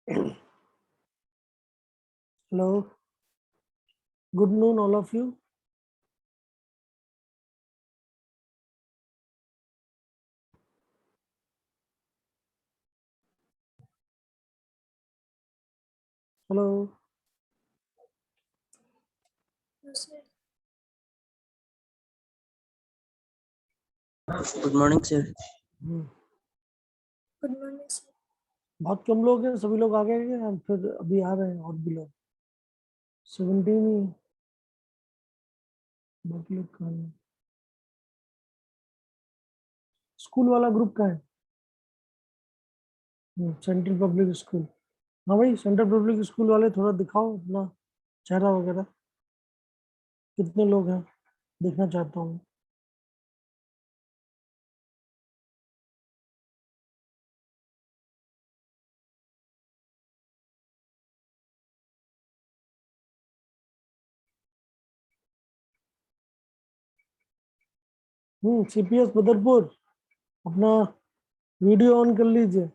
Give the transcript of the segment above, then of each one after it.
Hello, good noon, all of you. Hello. Good morning sir. Good morning sir. बहुत कम लोग हैं, सभी लोग आ गए हैं, हम फिर अभी आ रहे हैं और भी लोग 17 ही, बाकी लोग कहाँ हैं? स्कूल वाला ग्रुप का है। Central public school. हाँ भाई, सेंट्रल पब्लिक स्कूल वाले थोड़ा दिखाओ अपना चेहरा वगैरह, कितने लोग हैं देखना चाहता हूँ। सीपीएस बदरपुर, अपना वीडियो ऑन कर लीजिए।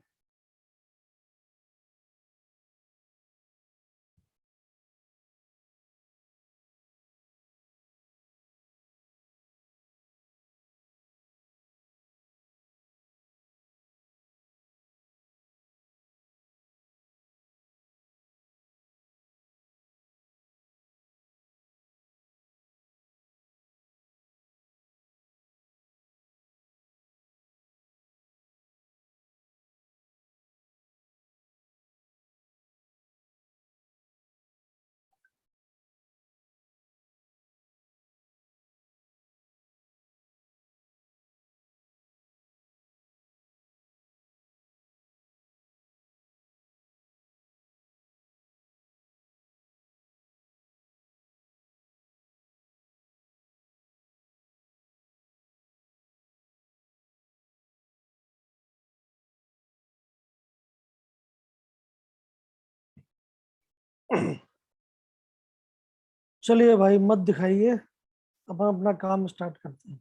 चलिए भाई, मत दिखाइए, अपन अपना काम स्टार्ट करते हैं।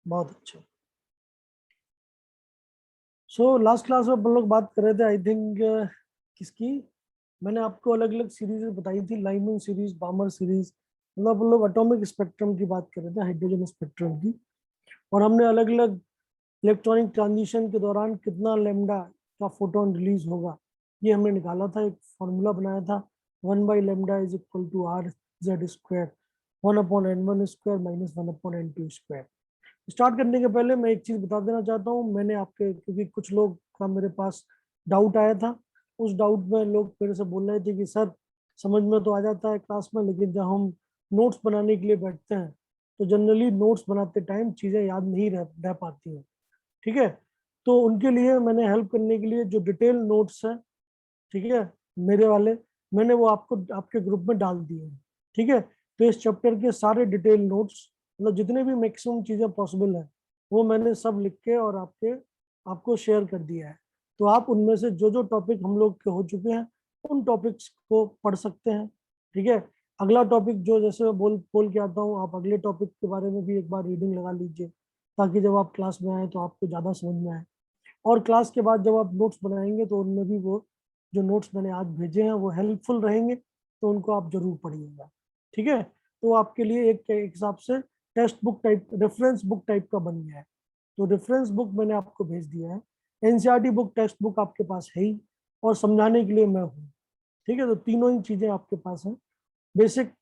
बहुत अच्छा। सो लास्ट क्लास में अपन लोग बात कर रहे थे, आई थिंक किसकी, मैंने आपको अलग अलग सीरीज बताई थी, लाइमन सीरीज, बामर सीरीज, मतलब अपन लोग एटॉमिक स्पेक्ट्रम की बात कर रहे थे, हाइड्रोजन स्पेक्ट्रम की। और हमने अलग अलग इलेक्ट्रॉनिक ट्रांजिशन के दौरान कितना लेमडा का फोटोन रिलीज होगा, ये हमने निकाला था, एक फॉर्मूला बनाया था, 1/λ is equal to R Z square 1/n1 square minus 1/n2 square. Start करने के पहले मैं एक चीज बता देना चाहता हूँ, मैंने आपके, क्योंकि कुछ लोग का मेरे पास डाउट आया था, उस डाउट में लोग मेरे से बोल रहे थे कि सर समझ में तो आ जाता है क्लास में, लेकिन जब हम नोट्स बनाने के लिए बैठते हैं तो जनरली नोट्स बनाते टाइम चीजें याद नहीं रह पाती हैं। ठीक है, तो उनके लिए मैंने हेल्प करने के लिए जो डिटेल नोट्स है, ठीक है, मेरे वाले, मैंने वो आपको आपके ग्रुप में डाल दिए हैं। ठीक है, तो इस चैप्टर के सारे डिटेल नोट्स, मतलब जितने भी मैक्सिमम चीजें पॉसिबल है, वो मैंने सब लिख के और आपको शेयर कर दिया है। तो आप उनमें से जो जो टॉपिक हम लोग के हो चुके हैं, उन टॉपिक्स को पढ़ सकते हैं। ठीक है, अगला टॉपिक जो जैसे मैं बोल बोल के आता हूँ, आप अगले टॉपिक के बारे में भी एक बार रीडिंग लगा लीजिए, ताकि जब आप क्लास में आए तो आपको ज्यादा समझ में आए। और क्लास के बाद जब आप नोट्स बनाएंगे तो उनमें भी वो जो नोट्स मैंने आज भेजे हैं वो हेल्पफुल रहेंगे, तो उनको आप जरूर पढ़िएगा। ठीक है, तो आपके लिए एक हिसाब से text book type, reference book type का बन गया है। तो रेफरेंस बुक मैंने आपको भेज दिया है। एनसीईआरटी बुक, टेक्स्ट बुक आपके पास है ही, और समझाने के लिए मैं हूँ। ठीक है, तो तीनों ही चीजें आपके पास हैं। बेसिक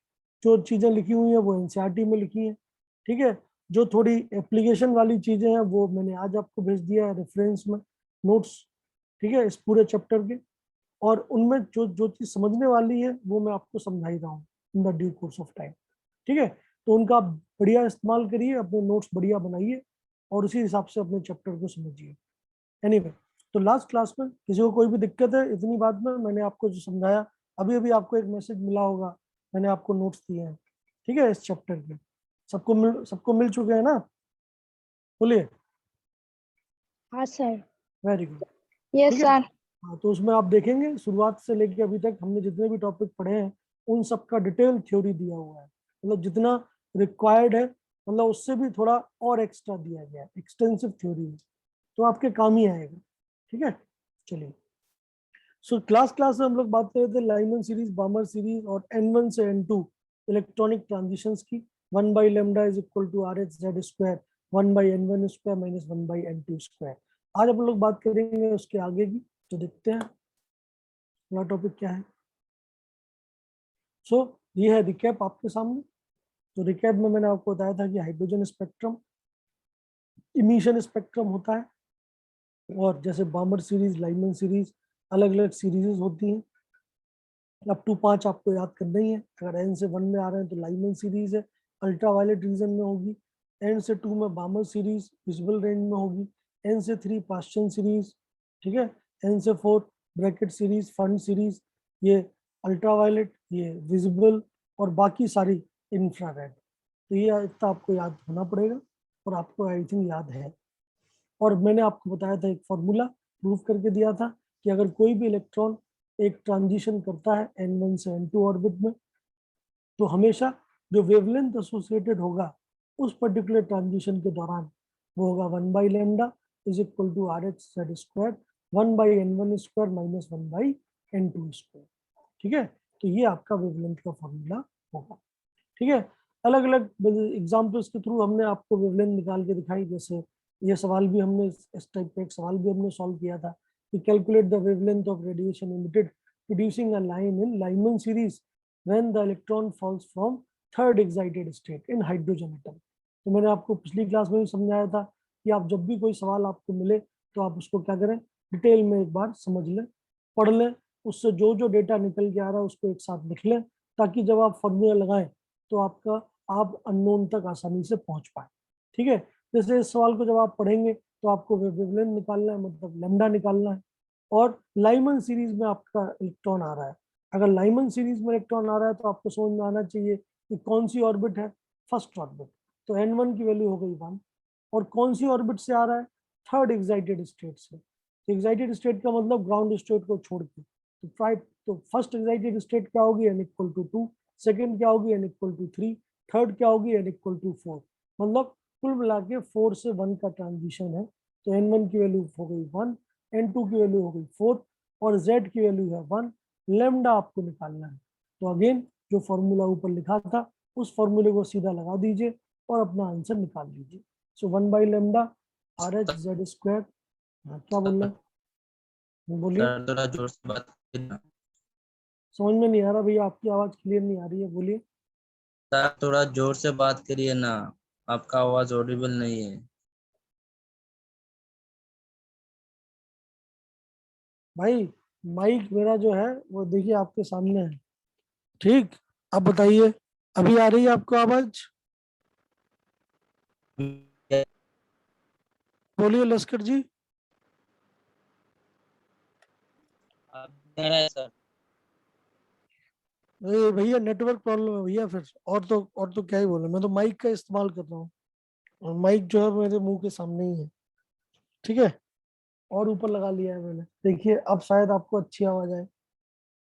जो चीजें लिखी हुई हैं वो एनसीईआरटी में लिखी हैं। ठीक है, जो थोड़ी एप्लीकेशन वाली चीजें हैं वो मैंने आज आपको भेज दिया है रेफरेंस में, नोट्स। ठीक है, इस पूरे चैप्टर के, और उनमें जो जो चीज समझने वाली है वो मैं आपको समझा ही रहा हूँ in the due course of time. ठीक है, तो उनका आप बढ़िया इस्तेमाल करिए, अपने नोट्स बढ़िया बनाइए, और उसी हिसाब से अपने चैप्टर को समझिए। एनीवे, तो लास्ट क्लास में किसी को कोई भी दिक्कत है इतनी बात में, मैंने आपको जो समझाया, अभी अभी आपको एक मैसेज मिला होगा, मैंने आपको नोट्स दिए हैं। ठीक है, इस चैप्टर के सबको मिल चुके हैं ना? बोलिए। हाँ सर। Very good. यस ठीक है, सर। हाँ, तो उसमें आप देखेंगे शुरुआत से लेके अभी तक हमने जितने भी टॉपिक पढ़े हैं, उन सब का डिटेल थ्योरी दिया हुआ है, मतलब जितना रिक्वायर्ड है, मतलब उससे भी थोड़ा और एक्स्ट्रा दिया गया है, एक्सटेंसिव थ्योरी है, तो आपके काम ही आएगा। ठीक है, चलिए, सो क्लास में हम लोग बात कर रहे थे लाइमन सीरीज, बामर सीरीज और N1 से N2 इलेक्ट्रॉनिक ट्रांजिशंस की। 1 by lambda is equal to RH Z square 1 by N1 square minus 1 by N2 square। आज हम लोग बात करेंगे उसके आगे की, तो देखते हैं अगला टॉपिक क्या है। सो ये है रिकैप आपके सामने। तो रिकैप में मैंने आपको बताया था कि हाइड्रोजन स्पेक्ट्रम इमिशन स्पेक्ट्रम होता है, और जैसे बामर सीरीज, लाइमन सीरीज अलग अलग सीरीज होती हैं। अप टू 5 आपको याद करना ही है। अगर N से 1 में आ रहे हैं तो लाइमन सीरीज है, अल्ट्रावायलेट रीजन में होगी। N से 2 में बामर सीरीज विजिबल रेंज में होगी। N से 3 पास्चन सीरीज, ठीक है। N से 4 ब्रैकेट सीरीज, फंड सीरीज, ये अल्ट्रावायलेट, ये विजिबल, और बाकी सारी इंफ्रारेड। तो ये इतना आपको याद होना पड़ेगा, और आपको आई थिंक याद है। और मैंने आपको बताया था एक फॉर्मूला प्रूव करके दिया था कि अगर कोई भी इलेक्ट्रॉन एक ट्रांजिशन करता है N1 से N2 ऑर्बिट में, तो हमेशा जो वेवलेंथ एसोसिएटेड होगा उस पर्टिकुलर ट्रांजिशन के दौरान वो होगा 1 by lambda is equal to RH Z square 1 by N1 square minus 1 by N2 square. ठीक है, तो ये आपका वेवलेंथ का फॉर्मूला होगा। ठीक है, अलग अलग एग्जाम्पल्स के थ्रू हमने आपको वेवलेंथ निकाल के दिखाई। जैसे ये सवाल भी हमने, इस टाइप का एक सवाल भी हमने सॉल्व किया था कि calculate the wavelength of radiation emitted producing a line in Lyman series when the electron falls from third excited state in hydrogen atom. तो मैंने आपको पिछली क्लास में भी समझाया था कि आप जब भी कोई सवाल आपको मिले तो आप उसको क्या करें, डिटेल में एक बार समझ लें, पढ़ लें, उससे जो जो डेटा निकल के आ रहा है उसको एक साथ लिख लें, ताकि जब आप फॉर्मूला लगाएं तो आप अननोन तक आसानी से पहुंच पाए। ठीक है, जैसे इस सवाल को जब आप पढ़ेंगे तो आपको वेवलेंथ निकालना है, मतलब लैम्डा निकालना है, और लाइमन सीरीज में आपका इलेक्ट्रॉन आ रहा है। अगर लाइमन सीरीज में इलेक्ट्रॉन आ रहा है तो आपको समझ में आना चाहिए कि कौन सी ऑर्बिट है, फर्स्ट ऑर्बिट, तो N1 की वैल्यू हो गई 1। और कौन सी ऑर्बिट से आ रहा है, थर्ड एक्साइटेड स्टेट से। तो एक्साइटेड स्टेट का मतलब ग्राउंड स्टेट को छोड़ के, तो फर्स्ट एक्साइटेड स्टेट क्या होगी, N इक्वल टू 2, सेकेंड क्या होगी, N इक्वल टू 3, थर्ड क्या होगी, N इक्वल टू 4। मतलब कुल मिला के 4 से 1 का ट्रांजिशन है। तो N1 की वैल्यू हो गई 1, N2 की वैल्यू हो गई 4, और Z की वैल्यू है 1। लैम्डा आपको निकालना है, तो अगेन जो फॉर्मूला ऊपर लिखा था उस फॉर्मूले को सीधा लगा दीजिए और अपना आंसर निकाल लीजिए। सो 1 by lambda RH Z square. क्या बोल रहे हैं, बोलिए। सर थोड़ा जोर से बात कीजिए ना। समझ में नहीं आ रहा भैया, आपकी आवाज क्लियर नहीं आ रही है, बोलिए। सर थोड़ा जोर से बात करिए ना, आपका आवाज ऑडिबल नहीं है। भाई माइक मेरा जो है वो देखिए आपके सामने है, ठीक। अब बताइए, अभी आ रही है आपको आवाज? बोलिए लश्कर जी। आप कह रहे हैं सर। अरे भैया नेटवर्क प्रॉब्लम है भैया फिर, और तो क्या ही बोले, मैं तो माइक का इस्तेमाल कर रहा हूँ, और माइक जो है मेरे मुंह के सामने ही है, ठीक है। और ऊपर लगा लिया है मैंने, देखिए अब शायद आपको अच्छी आवाज आए।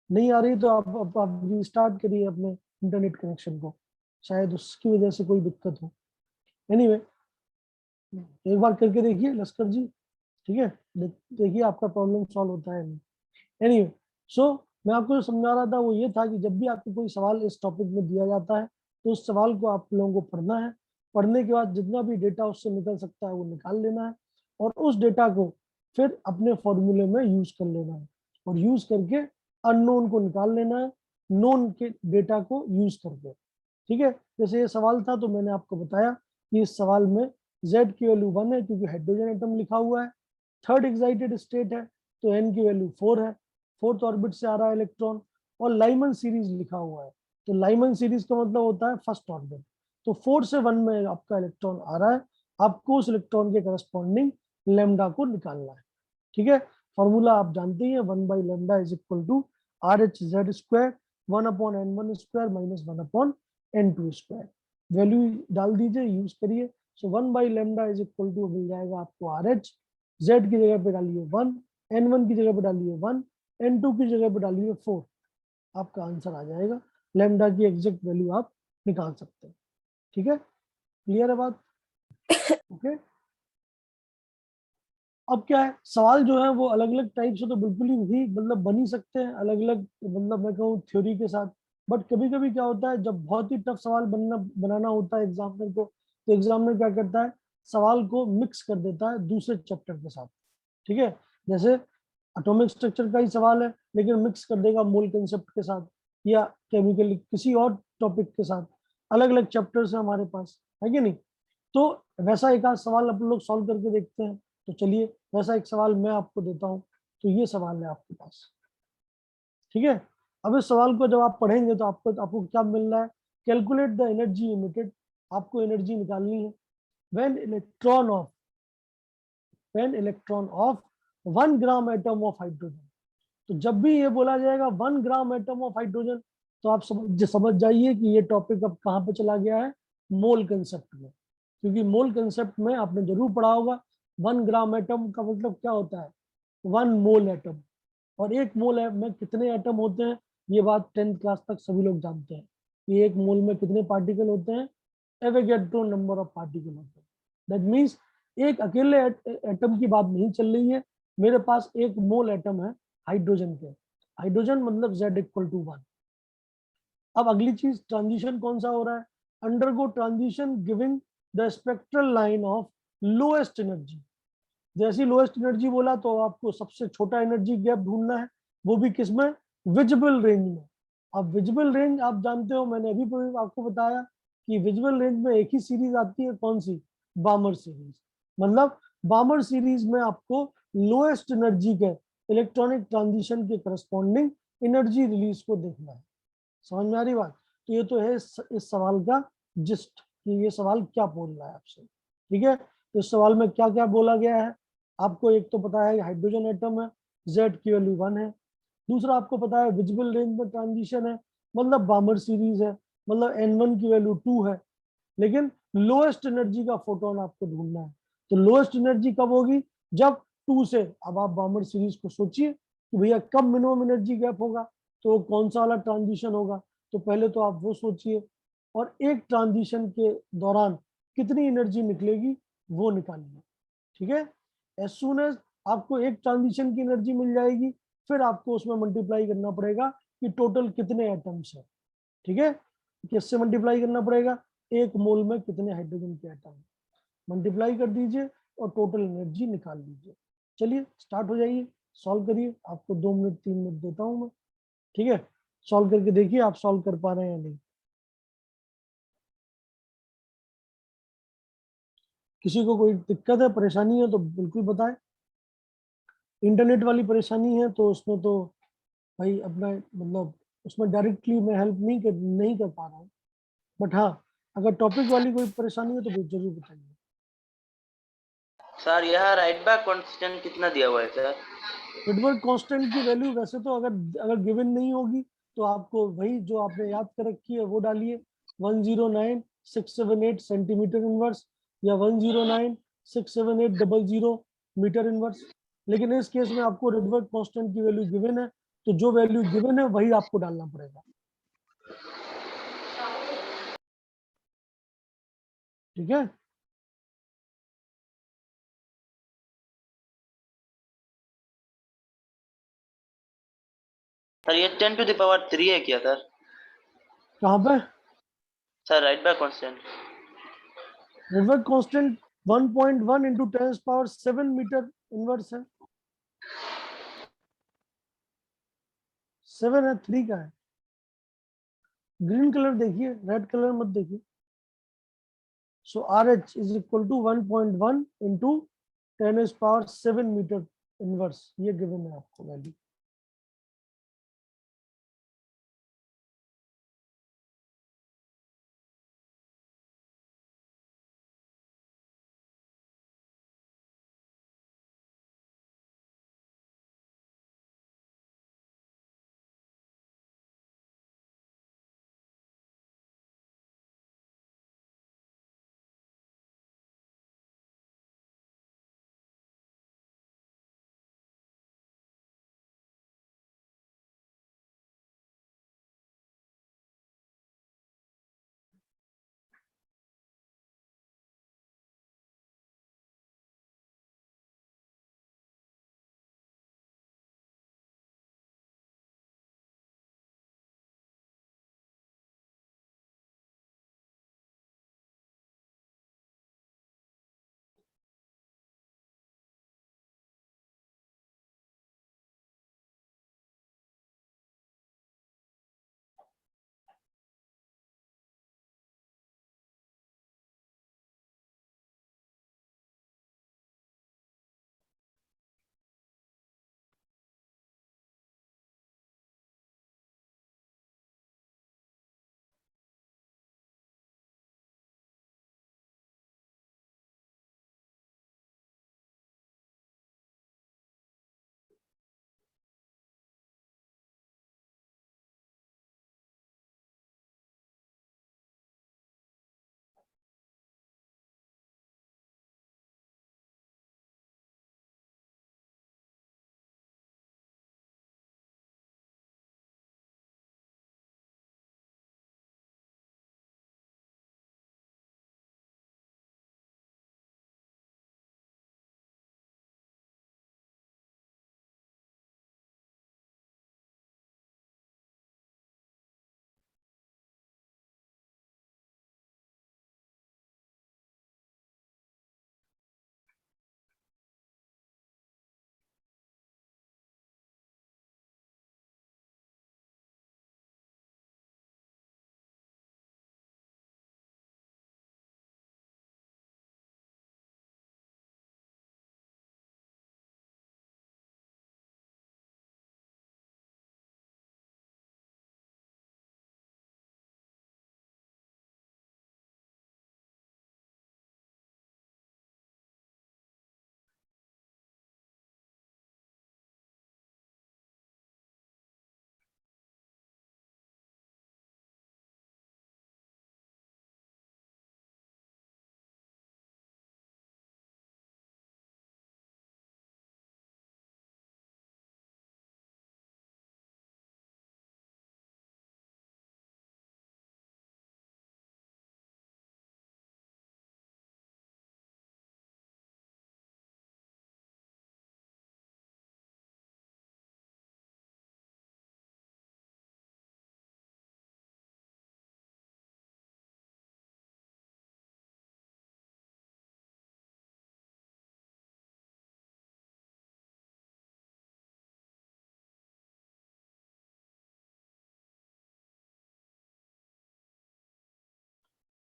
नहीं आ रही तो आप रिस्टार्ट करिए अपने इंटरनेट कनेक्शन को, शायद उसकी वजह से कोई दिक्कत हो। एनीवे एक बार करके देखिए लश्कर जी, ठीक है। देखिए आपका प्रॉब्लम सॉल्व होता है नहीं। एनीवे सो मैं आपको जो समझा रहा था वो ये था कि जब भी आपको कोई सवाल इस टॉपिक में दिया जाता है तो उस सवाल को आप लोगों को पढ़ना है। पढ़ने के बाद जितना भी डेटा उससे निकल सकता है वो निकाल लेना है, और उस डेटा को फिर अपने फॉर्मूले में यूज कर लेना है, और यूज करके अननोन को निकाल लेना है नोन के डेटा को यूज करके। ठीक है, जैसे ये सवाल था तो मैंने आपको बताया कि इस सवाल में Z की वैल्यू 1 है क्योंकि हाइड्रोजन एटम लिखा हुआ है, थर्ड एक्साइटेड स्टेट है तो N की वैल्यू 4 है, फोर्थ ऑर्बिट से आ रहा है इलेक्ट्रॉन, और लाइमन सीरीज लिखा हुआ है। तो लाइमन सीरीज का मतलब होता है फर्स्ट ऑर्बिट। तो 4 से 1 में आपका इलेक्ट्रॉन आ रहा है, आपको उस इलेक्ट्रॉन के करस्पॉन्डिंग लेमडा को निकालना है। ठीक है, फॉर्मूला आप जानते ही है, 1 by lambda is equal to RH Z square 1 upon N1 square minus 1 upon N2 square. Value डाल दीजिए, यूज करिए। So 1 by lambda is equal to मिल जाएगा आपको RH, Z की जगह पे डालिए 1, N1 की जगह पे डालिए 1, N2 की जगह पे डालिए 4, आपका आंसर आ जाएगा। लैम्डा की एग्जैक्ट वैल्यू आप निकाल सकते हैं। ठीक है, क्लियर है बात? ओके, अब क्या है, सवाल जो है वो अलग अलग टाइप से तो बिल्कुल ही मतलब बन ही सकते हैं अलग अलग, मतलब मैं कहूँ थ्योरी के साथ। बट कभी कभी क्या होता है, जब बहुत ही टफ सवाल बनाना होता है एग्जामिनर को, तो एग्जामिनर क्या करता है, सवाल को मिक्स कर देता है दूसरे चैप्टर के साथ। ठीक है, जैसे एटॉमिक स्ट्रक्चर का ही सवाल है लेकिन मिक्स कर देगा मोल कंसेप्ट के साथ, या केमिकल किसी और टॉपिक के साथ। अलग अलग चैप्टर्स है हमारे पास, है कि नहीं। तो वैसा एक आध सवाल अपन लोग सॉल्व करके देखते हैं। तो चलिए, वैसा एक सवाल मैं आपको देता हूँ। तो ये सवाल है आपके पास, ठीक है। अब इस सवाल को जब आप पढ़ेंगे तो आपको आपको क्या मिल रहा है, कैलकुलेट द एनर्जी इमिटेड। आपको एनर्जी निकालनी है when electron of 1 gram atom of hydrogen. तो जब भी ये बोला जाएगा 1 ग्राम एटम ऑफ हाइड्रोजन, तो आप समझ जाइए कि ये टॉपिक अब कहाँ पे चला गया है, मोल कंसेप्ट में। क्योंकि मोल कंसेप्ट में आपने जरूर पढ़ा होगा 1 ग्राम एटम का मतलब क्या होता है, 1 मोल एटम। और 1 मोल में कितने एटम होते हैं, ये बात 10th क्लास तक सभी लोग जानते हैं कि 1 मोल में कितने पार्टिकल होते हैं, एवोगैड्रो नंबर ऑफ पार्टिकल होते हैं। दैट मीन्स एक अकेले एटम की बात नहीं चल रही है, मेरे पास 1 मोल एटम है हाइड्रोजन के। हाइड्रोजन मतलब Z=1। अब अगली चीज, ट्रांजिशन कौन सा हो रहा है, undergo transition giving the spectral line of lowest energy. जैसी लोएस्ट एनर्जी बोला तो आपको सबसे छोटा एनर्जी गैप ढूंढना है, वो भी किसमें, विजिबल रेंज में। अब विजिबल रेंज आप जानते हो, मैंने अभी आपको बताया कि विजिबल रेंज में एक ही सीरीज आती है, कौन सी, बामर सीरीज। मतलब बामर सीरीज में आपको लोएस्ट एनर्जी के इलेक्ट्रॉनिक ट्रांजिशन के करस्पॉन्डिंग एनर्जी रिलीज को देखना है। समझ में आ रही बात। तो ये तो है इस सवाल का जिस्ट, कि ये सवाल क्या बोल रहा है आपसे। ठीक है, तो इस सवाल में क्या क्या बोला गया है, आपको एक तो पता है हाइड्रोजन एटम है, Z की वैल्यू 1 है। दूसरा आपको पता है विजिबल रेंज में ट्रांजिशन है, मतलब बामर सीरीज है, मतलब N1 की वैल्यू 2 है। लेकिन लोएस्ट एनर्जी का फोटोन आपको ढूंढना है। तो लोएस्ट एनर्जी कब होगी, जब 2 से, अब आप बामर सीरीज को सोचिए कि भैया कब मिनिमम एनर्जी गैप होगा, तो कौन सा वाला ट्रांजिशन होगा। तो पहले तो आप वो सोचिए, और एक ट्रांजिशन के दौरान कितनी एनर्जी निकलेगी वो निकालिए। ठीक है, एज सुन एज आपको एक ट्रांजिशन की एनर्जी मिल जाएगी, फिर आपको उसमें मल्टीप्लाई करना पड़ेगा कि टोटल कितने एटम्स है। ठीक है, किससे मल्टीप्लाई करना पड़ेगा, 1 मोल में कितने हाइड्रोजन के एटम, मल्टीप्लाई कर दीजिए और टोटल एनर्जी निकाल लीजिए। चलिए स्टार्ट हो जाइए, सॉल्व करिए। आपको 2 मिनट 3 मिनट देता हूं मैं। ठीक है, सॉल्व करके देखिए आप सॉल्व कर पा रहे हैं या नहीं। किसी को कोई दिक्कत है, परेशानी है तो बिल्कुल बताएं। इंटरनेट वाली परेशानी है तो उसमें तो भाई अपना मतलब उसमें डायरेक्टली मैं हेल्प नहीं कर पा रहा हूँ। बट हाँ, अगर टॉपिक वाली कोई परेशानी है तो जरूर बताइए। सर यह राइट बैक कांस्टेंट कितना दिया हुआ है सर? रिडबर्ग कांस्टेंट की वैल्यू वैसे तो अगर अगर गिवन नहीं होगी तो आपको वही जो आपने याद कर रखी है वो डालिए, 109678 सेंटीमीटर इनवर्स, या 10967800 मीटर इनवर्स। लेकिन इस केस में आपको रिडबर्ग कांस्टेंट की वैल्यू गिवन है, तो जो वैल्यू गिवन है वही आपको डालना पड़ेगा। ठीक है, सर ये 10⁻³ है क्या सर? कहाँ पे, sir Rydberg constant. Rydberg constant 1.1 इंटू 10⁻7 मीटर इनवर्स है। 7 है, 3 का है। ग्रीन कलर देखिए, रेड कलर मत देखिए। So RH is equal to 1.1 into 10⁻7 metre inverse, ये गिवन है आपको value.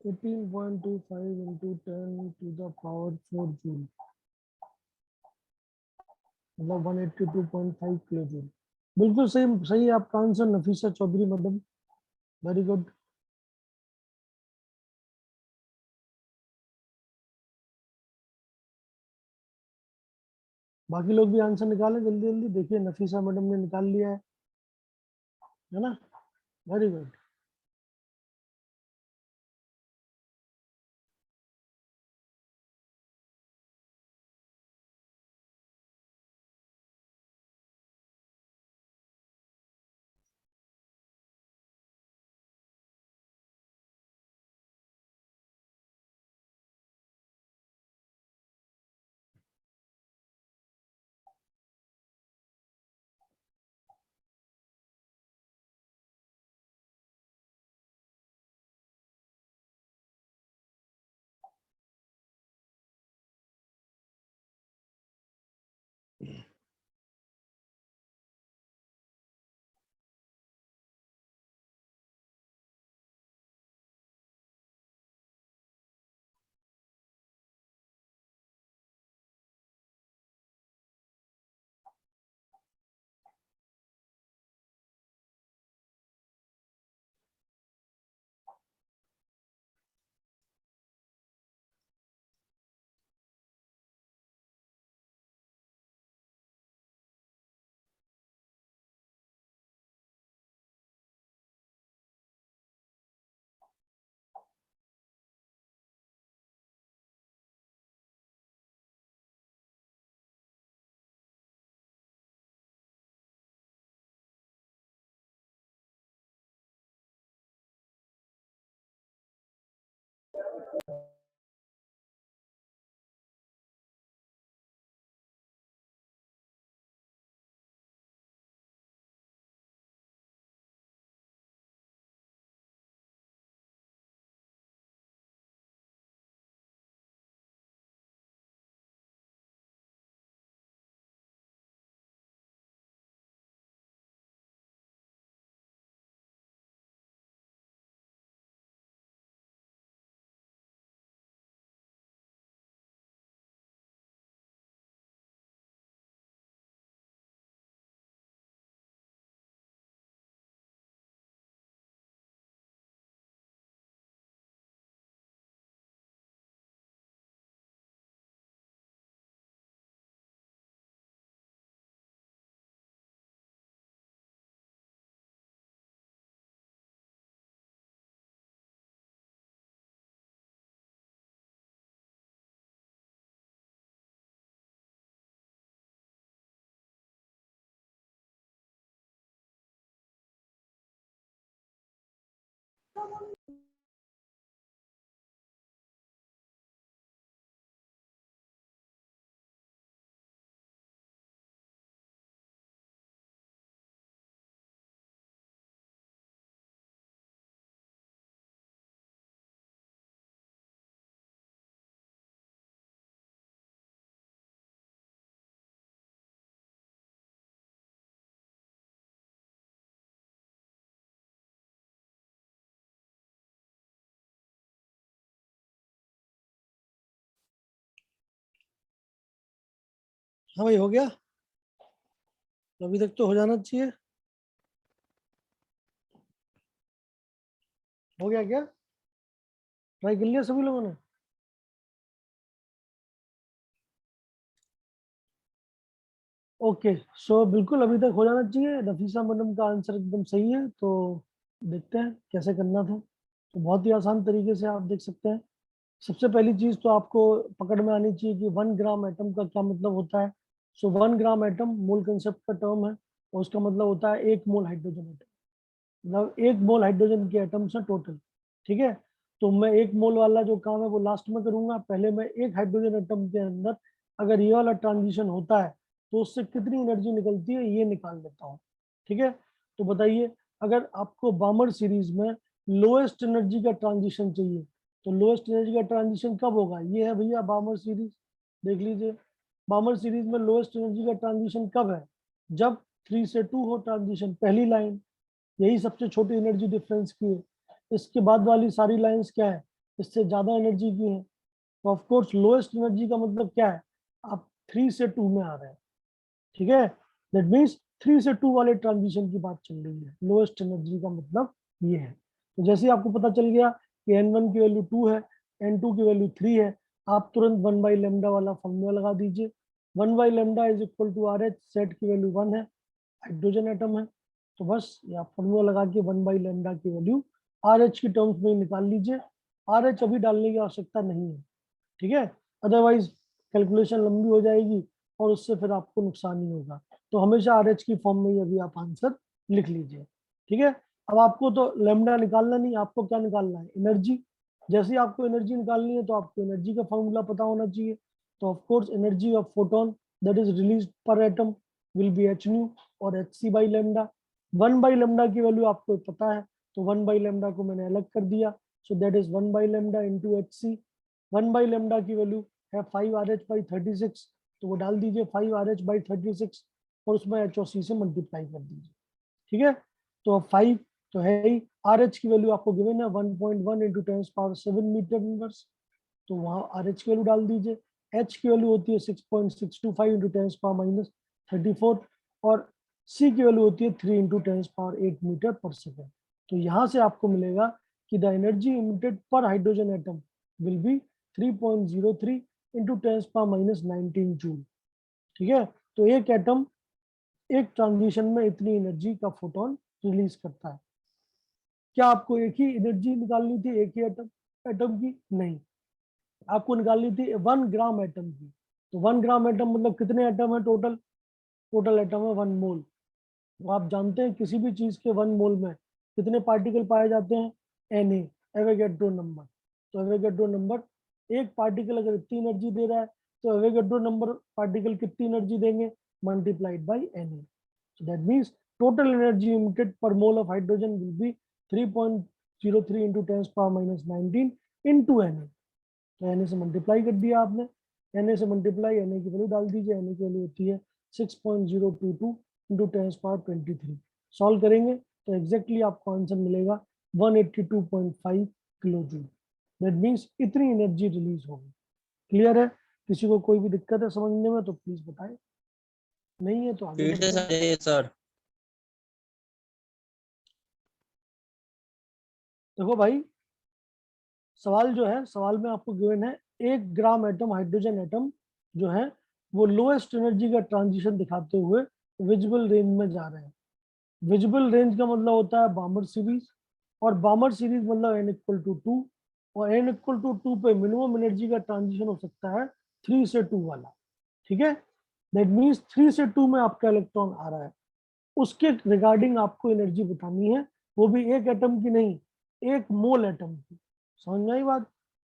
18.25 into 10 to the power 4 joule, मतलब 182.5 किलो जूल। बिल्कुल सही सही है आपका answer Nafisa Chaudhary madam, very good. बाकी लोग भी आंसर निकालें जल्दी जल्दी। देखिए नफीसा मैडम ने निकाल लिया है ना, वेरी गुड। हाँ भाई हो गया, अभी तक तो हो जाना चाहिए। हो गया क्या, ट्राई कर लिया सभी लोगों ने? ओके, सो बिल्कुल अभी तक हो जाना चाहिए। नफीसा मैडम का आंसर एकदम सही है। तो देखते हैं कैसे करना था। तो बहुत ही आसान तरीके से आप देख सकते हैं। सबसे पहली चीज तो आपको पकड़ में आनी चाहिए कि 1 ग्राम एटम का क्या मतलब होता है। सो 1 ग्राम एटम मोल कंसेप्ट का टर्म है, और उसका मतलब होता है 1 मोल हाइड्रोजन एटम, मतलब 1 मोल हाइड्रोजन के एटम्स है टोटल। ठीक है, तो मैं 1 मोल वाला जो काम है वो लास्ट में करूंगा। पहले मैं एक हाइड्रोजन एटम के अंदर अगर ये वाला ट्रांजिशन होता है तो उससे कितनी एनर्जी निकलती है ये निकाल लेता हूँ। ठीक है, तो बताइए, अगर आपको बामर सीरीज में लोएस्ट एनर्जी का ट्रांजिशन चाहिए तो लोएस्ट एनर्जी का ट्रांजिशन कब होगा? ये है भैया बामर सीरीज, देख लीजिए। बामर सीरीज में लोएस्ट एनर्जी का ट्रांजिशन कब है? जब 3 से 2 हो ट्रांजिशन, पहली लाइन। यही सबसे छोटी एनर्जी डिफरेंस की है। इसके बाद वाली सारी लाइंस क्या है? इससे ज्यादा एनर्जी की है। तो ऑफ कोर्स लोएस्ट एनर्जी का मतलब क्या है, आप 3 से 2 में आ रहे हैं, ठीक है। दैट मीन्स 3 से 2 वाले ट्रांजिशन की बात चल रही है, लोएस्ट एनर्जी का मतलब ये है। तो जैसे ही आपको पता चल गया कि n1 की वैल्यू 2 है, n2 की वैल्यू 3 है, आप तुरंत 1 बाई लेमडा वाला फॉर्मूला लगा दीजिए। 1 by lambda is equal to R H, Z की वैल्यू 1 है, हाइड्रोजन एटम है, तो बस ये आप फॉर्मूला लगा के 1 बाई लेमडा की वैल्यू आर एच की टर्म्स में ही निकाल लीजिए। आर एच अभी डालने की आवश्यकता नहीं है, ठीक है, अदरवाइज कैलकुलेशन लंबी हो जाएगी और उससे फिर आपको नुकसान ही होगा। तो हमेशा आर एच की फॉर्म में ही अभी आप आंसर लिख लीजिए, ठीक है। अब आपको तो लेमडा निकालना नहीं, आपको क्या निकालना है, एनर्जी। जैसे ही आपको एनर्जी निकालनी है तो आपको एनर्जी का फॉर्मूला पता होना चाहिए। तो of course energy of photon that is release पर atom will be H nu और H C by lambda. 1 by lambda की वैल्यू आपको पता है, तो 1 बाई लेमडा को मैंने अलग कर दिया, so that is 1 by lambda into H C. 1 by lambda की वैल्यू है 5 आर एच बाई 36, तो वो डाल दीजिए 5 आर एच बाई 36 और उसमें एच और सी से मल्टीप्लाई कर दीजिए, ठीक है। तो अब 5 तो है ही, आर एच की वैल्यू आपको गिवन है 1.1 इंटू 10⁻7 मीटर इनवर्स, तो वहाँ आर एच की वैल्यू डाल दीजिए। एच की वैल्यू होती है 6.625 इंटू 10⁻34 और सी की वैल्यू होती है 3 इंटू 10⁸8 मीटर पर सेकेंड। तो यहाँ से आपको मिलेगा कि द एनर्जी इमिटेड पर hydrogen atom will B 3.03 into 10⁻19 joule, ठीक है। तो एक एटम एक ट्रांजिशन में इतनी एनर्जी का फोटोन रिलीज करता है। क्या आपको एक ही एनर्जी निकालनी थी, एक ही एटम की? नहीं, आपको निकालनी थी 1 ग्राम एटम की। तो 1 ग्राम एटम मतलब कितने एटम है टोटल? टोटल एटम है 1 मोल। तो आप जानते हैं किसी भी चीज के 1 मोल में कितने पार्टिकल पाए जाते हैं? Na, Avogadro number. तो एवोगैड्रो नंबर, एक पार्टिकल अगर इतनी एनर्जी दे रहा है तो एवोगैड्रो नंबर पार्टिकल कितनी एनर्जी देंगे, multiplied by Na। So that means total energy emitted per mole of hydrogen will be 3.03 into 10⁻19 into Na। तो Na से मल्टीप्लाई कर दिया आपने, Na से मल्टीप्लाई, Na की वैल्यू डाल दीजिए, Na की वैल्यू होती है 6.022 इंटू 10⁻23। सॉल्व करेंगे तो एग्जैक्टली आपको आंसर मिलेगा 182.5 किलो जूल। दैट मीन्स इतनी एनर्जी रिलीज होगी। क्लियर है? किसी को कोई भी दिक्कत है समझने में तो प्लीज बताएं, नहीं है तो आगे फिर से बढ़ते हैं। समझाइए सर। देखो भाई, सवाल जो है, सवाल में आपको गिवन है 1 ग्राम एटम हाइड्रोजन एटम जो है वो लोएस्ट एनर्जी का ट्रांजिशन दिखाते हुए विजिबल रेंज में जा रहे हैं। विजिबल रेंज का मतलब होता है बामर सीरीज, और बामर सीरीज मतलब n इक्वल टू 2, और n इक्वल टू 2 पे मिनिमम एनर्जी का ट्रांजिशन हो सकता है 3 से 2 वाला, ठीक है। दैट मीन्स 3 से 2 में आपका इलेक्ट्रॉन आ रहा है, उसके रिगार्डिंग आपको एनर्जी बतानी है, वो भी एक एटम की नहीं, एक मोल एटम की। समझ में आई बात?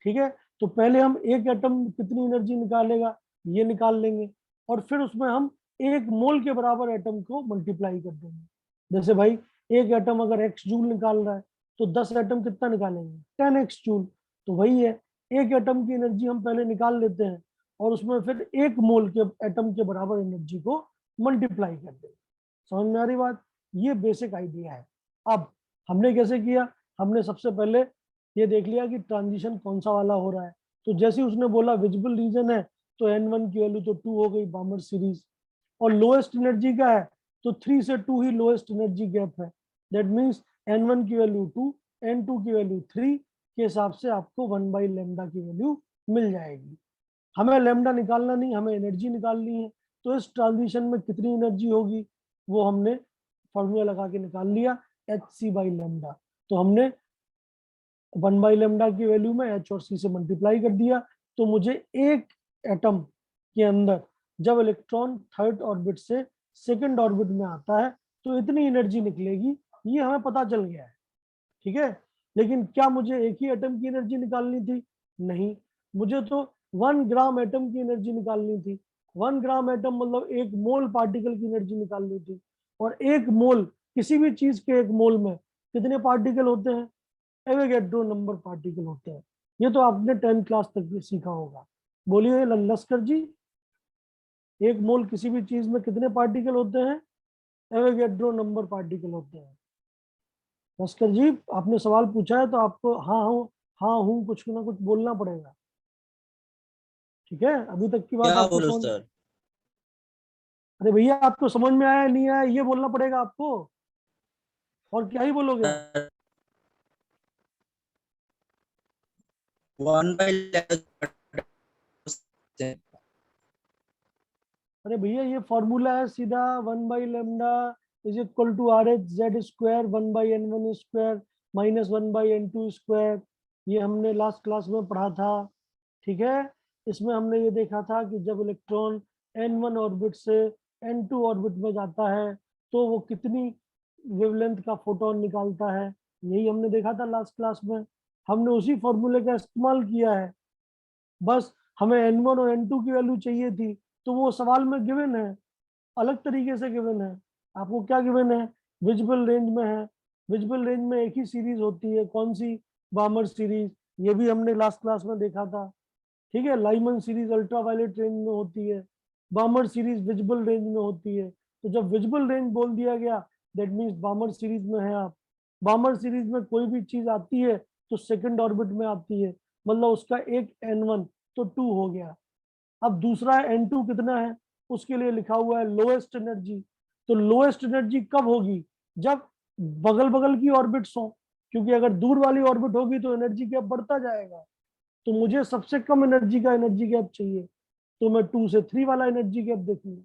ठीक है। तो पहले हम एक एटम कितनी एनर्जी निकालेगा ये निकाल लेंगे, और फिर उसमें हम एक मोल के बराबर एटम को मल्टीप्लाई कर देंगे। जैसे भाई एक एटम अगर एक्स जूल निकाल रहा है तो 10 एटम कितना निकालेंगे, 10x जूल। तो वही है, एक एटम की एनर्जी हम पहले निकाल लेते हैं और उसमें फिर एक मोल के एटम के बराबर एनर्जी को मल्टीप्लाई कर देंगे। समझ में आ रही बात? ये बेसिक आइडिया है। अब हमने कैसे किया, हमने सबसे पहले ये देख लिया कि ट्रांजिशन कौन सा वाला हो रहा है। तो जैसे उसने बोला विजिबल रीजन है तो n1 की वैल्यू तो 2 हो गई बामर सीरीज, और लोएस्ट एनर्जी का है तो 3 से 2 ही लोएस्ट एनर्जी गैप है। दैट मीन्स n1 की वैल्यू 2, n2 की वैल्यू 3 के हिसाब से आपको 1 बाई लेमडा की वैल्यू मिल जाएगी। हमें लेमडा निकालना नहीं, हमें एनर्जी निकालनी है। तो इस ट्रांजिशन में कितनी एनर्जी होगी वो हमने फॉर्मूला लगा के निकाल लिया, एच सी बाई लेमडा। तो हमने 1 बाई लेमडा की वैल्यू में एच और सी से मल्टीप्लाई कर दिया, तो मुझे एक एटम के अंदर जब इलेक्ट्रॉन थर्ड ऑर्बिट से सेकंड ऑर्बिट में आता है तो इतनी एनर्जी निकलेगी, ये हमें पता चल गया है, ठीक है। लेकिन क्या मुझे एक ही एटम की एनर्जी निकालनी थी? नहीं, मुझे तो 1 ग्राम एटम की एनर्जी निकालनी थी। 1 ग्राम एटम मतलब एक मोल पार्टिकल की एनर्जी निकालनी थी, और एक मोल, किसी भी चीज के एक मोल में कितने पार्टिकल होते हैं? एवोगैड्रो नंबर पार्टिकल होते हैं। ये तो आपने 10th क्लास तक भी सीखा होगा। बोलिए लश्कर जी, एक मोल किसी भी चीज में कितने पार्टिकल होते हैं? एवोगैड्रो नंबर पार्टिकल होते हैं। लश्कर जी, आपने सवाल पूछा है तो आपको हाँ हाँ हाँ हूँ कुछ ना कुछ बोलना पड़ेगा, ठीक है। अभी तक की बात क्या आपको बोलो समझ, सर? अरे भैया आपको समझ में आया नहीं आया ये बोलना पड़ेगा आपको, और क्या ही बोलोगे आप। वन बाई अरे भैया ये फॉर्मूला है सीधा, 1/λ is equal to RH(Z²) 1/N1² minus 1/N2²। ये हमने लास्ट क्लास में पढ़ा था, ठीक है। इसमें हमने ये देखा था कि जब इलेक्ट्रॉन N1 ऑर्बिट से N2 ऑर्बिट में जाता है तो वो कितनी वेवलेंथ का फोटोन निकालता है, यही हमने देखा था लास्ट क्लास में। हमने उसी फॉर्मूले का इस्तेमाल किया है, बस हमें N1 और N2 की वैल्यू चाहिए थी, तो वो सवाल में गिवन है, अलग तरीके से गिवन है। आपको क्या गिवन है, विजिबल रेंज में है। विजिबल रेंज में एक ही सीरीज होती है, कौन सी, बामर सीरीज, ये भी हमने लास्ट क्लास में देखा था, ठीक है। लाइमन सीरीज अल्ट्रावायलेट रेंज में होती है, बामर सीरीज विजिबल रेंज में होती है। तो जब विजिबल रेंज बोल दिया गया दैट मीन्स बामर सीरीज में है आप। बामर सीरीज में कोई भी चीज आती है तो सेकंड ऑर्बिट में आती है, मतलब उसका एक N1 तो 2 हो गया। अब दूसरा N2 कितना है, उसके लिए लिखा हुआ है लोएस्ट एनर्जी। तो लोएस्ट एनर्जी कब होगी, जब बगल बगल की ऑर्बिट्स हो, क्योंकि अगर दूर वाली ऑर्बिट होगी तो एनर्जी गैप बढ़ता जाएगा। तो मुझे सबसे कम एनर्जी का एनर्जी गैप चाहिए, तो मैं 2 से 3 वाला एनर्जी गैप देखूंगा,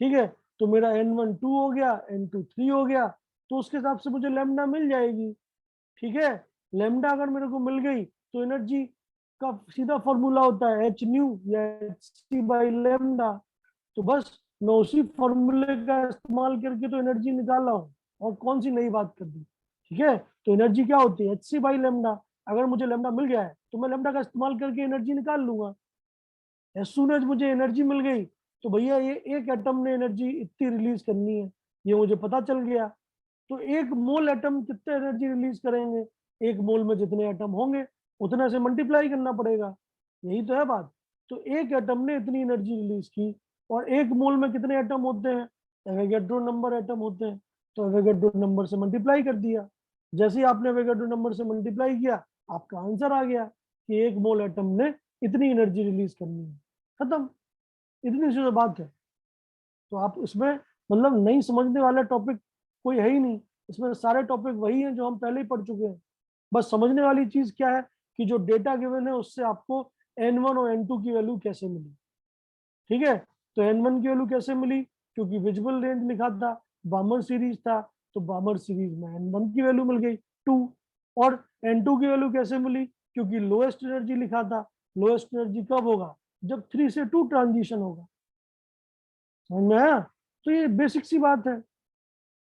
ठीक है। तो मेरा N1 2 हो गया, N2 3 हो गया, तो उसके हिसाब से मुझे लैम्डा मिल जाएगी, ठीक है। लैम्डा अगर मेरे को मिल गई तो एनर्जी का सीधा फॉर्मूला होता है एच न्यू या Hc/λ। तो बस मैं उसी फॉर्मूले का इस्तेमाल करके तो एनर्जी निकाला हूँ, और कौन सी नई बात कर दी, ठीक है। तो एनर्जी क्या होती है Hc/λ। अगर मुझे लैम्डा मिल गया है तो मैं लैम्डा का इस्तेमाल करके एनर्जी निकाल लूंगा। एज सुन एज मुझे एनर्जी मिल गई तो भैया ये एक एटम ने एनर्जी इतनी रिलीज करनी है, ये मुझे पता चल गया। तो एक मोल एटम कितने एनर्जी रिलीज करेंगे, एक मोल में जितने एटम होंगे उतने से मल्टीप्लाई करना पड़ेगा, यही तो है बात। तो एक एटम ने इतनी एनर्जी रिलीज की, और एक मोल में कितने एटम होते हैं, एवोगैड्रो नंबर एटम होते हैं, तो एवोगैड्रो नंबर से मल्टीप्लाई कर दिया। जैसे ही आपने एवोगैड्रो नंबर से मल्टीप्लाई किया आपका आंसर आ गया कि एक मोल एटम ने इतनी एनर्जी रिलीज करनी है, खत्म, इतनी सी तो बात है। तो आप इसमें मतलब नहीं समझने वाला टॉपिक कोई है ही नहीं, इसमें सारे टॉपिक वही हैं जो हम पहले ही पढ़ चुके हैं। बस समझने वाली चीज क्या है कि जो डेटा गिवन है उससे आपको N1 और N2 की वैल्यू कैसे मिली, ठीक है। तो N1 की वैल्यू कैसे मिली, क्योंकि विजिबल रेंज लिखा था, बामर सीरीज था, तो बामर सीरीज में N1 की वैल्यू मिल गई 2। और N2 की वैल्यू कैसे मिली, क्योंकि लोएस्ट एनर्जी लिखा था। लोएस्ट एनर्जी कब होगा, जब 3 से 2 ट्रांजिशन होगा, समझ में आया। तो ये बेसिक सी बात है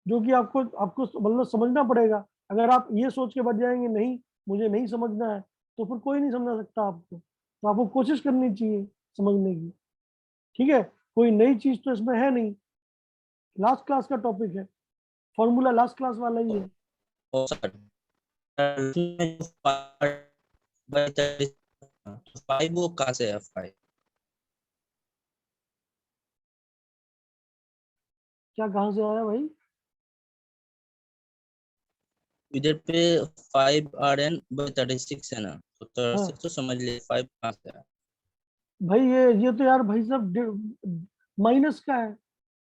जो कि आपको आपको मतलब समझना पड़ेगा। अगर आप ये सोच के बैठ जाएंगे नहीं मुझे नहीं समझना है, तो फिर कोई नहीं समझा सकता आपको, तो आपको कोशिश करनी चाहिए समझने की, ठीक है। कोई नई चीज तो इसमें है नहीं, लास्ट क्लास का टॉपिक है, फॉर्मूला लास्ट क्लास वाला ही है। ओ सर, इसमें जो 5/30 5 वो कहाँ से है 5? क्या कहाँ से आया भाई, इधर पे 5Rn/36 है ना, तो 36 हाँ तो समझ लिए, 5 कहाँ से है? भाई ये तो यार भाई साहब माइनस का है,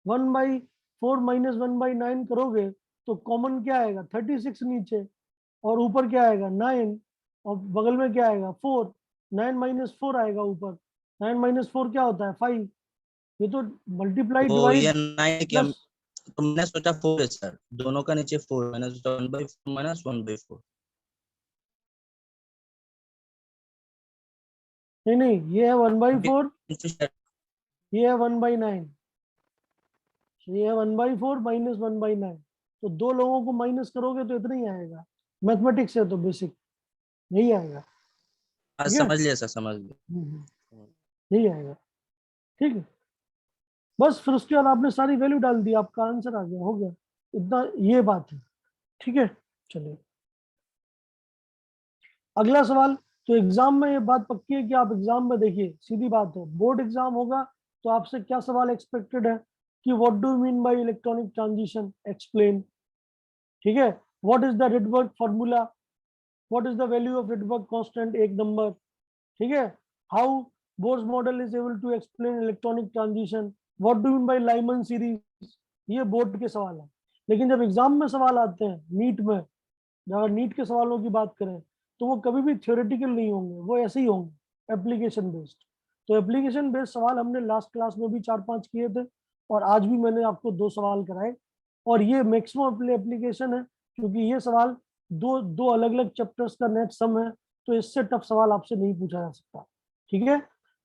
1/4 माइनस 1/9 करोगे तो कॉमन क्या आएगा 36 नीचे, और ऊपर क्या आएगा 9, और बगल में क्या आएगा 4, 9 - 4 आएगा ऊपर, 9 - 4 क्या होता है 5। ये तो मल्टीप्लाई वो ये डिवाइड 9 कि हम, प्लस, तो मैंने सोचा 4 है सर, दोनों का नीचे 4, मैंने सोचा 1/4 माइनस 1/4। नहीं नहीं ये है 1/4, ये है 1/9, ये है 1/4 माइनस 1/9। तो दो लोगों को माइनस करोगे तो इतना ही आएगा, मैथमेटिक्स है तो बेसिक यही आएगा, हाँ ठीक है। समझ लिया सर, समझ लिया। यही आएगा, ठीक है। बस फिर उसके बाद आपने सारी वैल्यू डाल दी, आपका आंसर आ गया, हो गया, इतना ये बात है, ठीक है। चलिए अगला सवाल। तो एग्जाम में ये बात पक्की है कि आप एग्जाम में देखिए सीधी बात है, बोर्ड एग्जाम होगा तो आपसे क्या सवाल एक्सपेक्टेड है कि what do you mean by electronic transition, explain, ठीक है। What is the Rydberg formula, what is the value of Rydberg constant, एक नंबर, ठीक है। How Bohr's model is able to explain electronic transition, what do mean by Lyman series, ये board के सवाल है। लेकिन जब एग्जाम में सवाल आते हैं नीट में, अगर नीट के सवालों की बात करें तो वो कभी भी थ्योरेटिकल नहीं होंगे, वो ऐसे ही होंगे एप्लीकेशन बेस्ड। तो एप्लीकेशन बेस्ड सवाल हमने लास्ट क्लास में भी 4-5 किए थे, और आज भी मैंने आपको 2 सवाल कराए, और ये मैक्सिमम एप्लीकेशन है, क्योंकि ये सवाल दो दो अलग अलग चैप्टर्स का नेट सम है, तो इससे टफ सवाल आपसे नहीं पूछा जा सकता, ठीक है।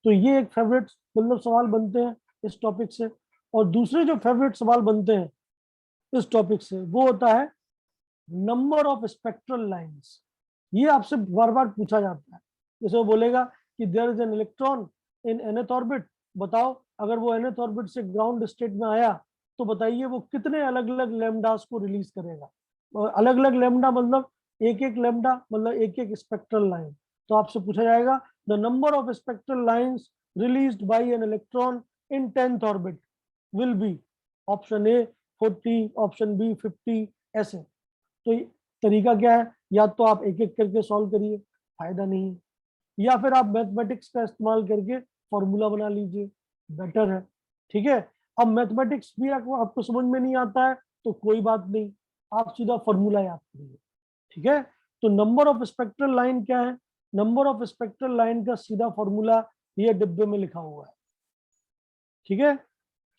तो ये एक फेवरेट मतलब सवाल बनते हैं इस टॉपिक से। और दूसरे जो फेवरेट सवाल बनते हैं इस टॉपिक से वो होता है नंबर ऑफ स्पेक्ट्रल लाइंस। ये आपसे बार बार पूछा जाता है, जैसे वो बोलेगा कि there is an electron in nth orbit, बताओ अगर वो nth ऑर्बिट से ग्राउंड स्टेट में आया तो बताइए वो कितने अलग अलग लैम्डास को रिलीज करेगा। अलग अलग लैम्डा मतलब एक एक लैम्डा मतलब एक एक स्पेक्ट्रल लाइन। तो आपसे पूछा जाएगा the number of spectral lines released by an electron in 10th orbit will be, option A 40, option B 50, ऐसे। तो तरीका क्या है, या तो आप एक एक करके सॉल्व करिए, फायदा नहीं है, या फिर आप मैथमेटिक्स का इस्तेमाल करके फॉर्मूला बना लीजिए, बेटर है, ठीक है। अब मैथमेटिक्स भी आपको समझ में नहीं आता है तो कोई बात नहीं, आप सीधा फॉर्मूला याद करिए, ठीक है। तो नंबर ऑफ स्पेक्ट्रल लाइन क्या है, नंबर ऑफ स्पेक्ट्रल लाइन का सीधा फॉर्मूला ये डिब्बे में लिखा हुआ है, ठीक है।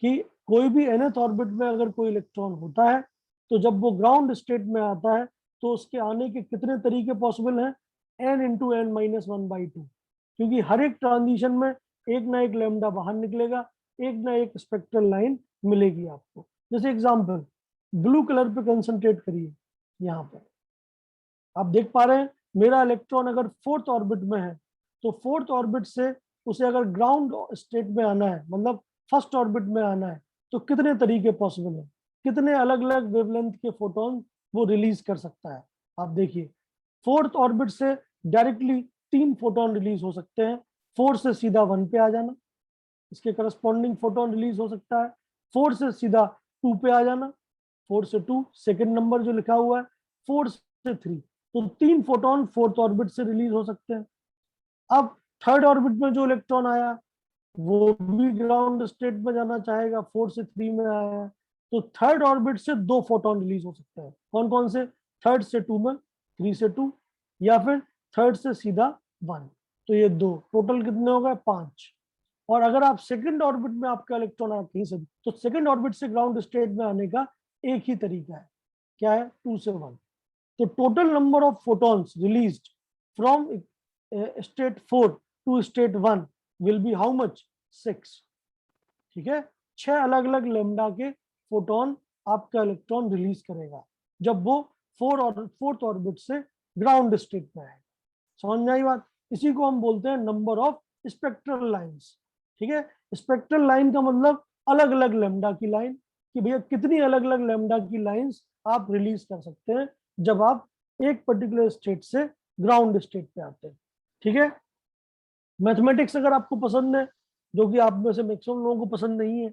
कि कोई भी nth ऑर्बिट में अगर कोई इलेक्ट्रॉन होता है तो जब वो ग्राउंड स्टेट में आता है तो उसके आने के कितने तरीके पॉसिबल हैं, n इंटू एन माइनस 1/2, क्योंकि हर एक ट्रांजिशन में एक ना एक लैम्डा बाहर निकलेगा, एक ना एक स्पेक्ट्रल लाइन मिलेगी आपको। जैसे एग्जांपल ब्लू कलर पे कंसंट्रेट करिए, यहाँ पे आप देख पा रहे हैं मेरा इलेक्ट्रॉन अगर 4th ऑर्बिट में है तो 4th ऑर्बिट से उसे अगर ग्राउंड स्टेट में आना है मतलब फर्स्ट ऑर्बिट में आना है तो कितने तरीके पॉसिबल है, कितने अलग अलग वेवलेंथ के फोटोन वो रिलीज कर सकता है। आप देखिए 4th ऑर्बिट से डायरेक्टली 3 फोटोन रिलीज हो सकते हैं, 4 से सीधा 1 पे आ जाना, इसके करस्पॉन्डिंग फोटोन रिलीज हो सकता है, 4 से सीधा 2 पे आ जाना, 4 से 2 सेकंड नंबर जो लिखा हुआ है, 4 से 3, तो 3 फोटोन 4th ऑर्बिट से रिलीज हो सकते हैं। अब 3rd ऑर्बिट में जो इलेक्ट्रॉन आया वो भी ग्राउंड स्टेट में जाना चाहेगा, 4 से 3 में आया, तो 3rd ऑर्बिट से 2 फोटोन रिलीज हो सकते हैं, कौन कौन से, 3rd से 2 में, 3 से 2, या फिर 3rd से सीधा 1, तो ये 2 टोटल कितने हो गए, 5। और अगर आप सेकंड ऑर्बिट में आपका इलेक्ट्रॉन आया कहीं से, तो सेकंड ऑर्बिट से ग्राउंड स्टेट में आने का एक ही तरीका है, क्या है, 2 से 1। तो total number of photons released from state 4 to state 1 will be how much, 6, ठीक है। 6 अलग अलग लैम्डा के फोटोन आपका इलेक्ट्रॉन रिलीज करेगा जब वो 4th ऑर्बिट से ग्राउंड स्टेट में आएगा। समझ में आई बात, इसी को हम बोलते हैं नंबर ऑफ स्पेक्ट्रल लाइंस, ठीक है। स्पेक्ट्रल लाइन का मतलब अलग अलग लैम्डा की लाइन, कि भैया कितनी अलग अलग लैम्डा की लाइंस आप रिलीज कर सकते हैं जब आप एक पर्टिकुलर स्टेट से ग्राउंड स्टेट पे आते हैं, ठीक है। मैथमेटिक्स अगर आपको पसंद है, जो कि आप में से मैक्सिमम लोगों को पसंद नहीं है,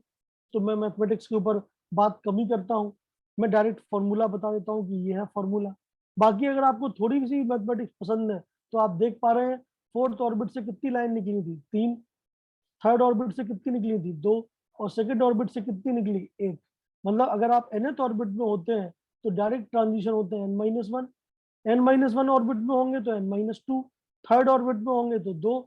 तो मैं मैथमेटिक्स के ऊपर बात कम ही करता हूँ, मैं डायरेक्ट फॉर्मूला बता देता हूँ कि ये है फॉर्मूला। बाकी अगर आपको थोड़ी सी मैथमेटिक्स पसंद है तो आप देख पा रहे हैं 4th ऑर्बिट से कितनी लाइन निकली थी, 3, 3rd ऑर्बिट से कितनी निकली थी, 2, और सेकंड ऑर्बिट से कितनी निकली, 1। मतलब अगर आप nth ऑर्बिट में होते हैं तो डायरेक्ट ट्रांजिशन होते हैं n-1, n-1 ऑर्बिट में होंगे तो n-2, 3rd ऑर्बिट में होंगे तो 2,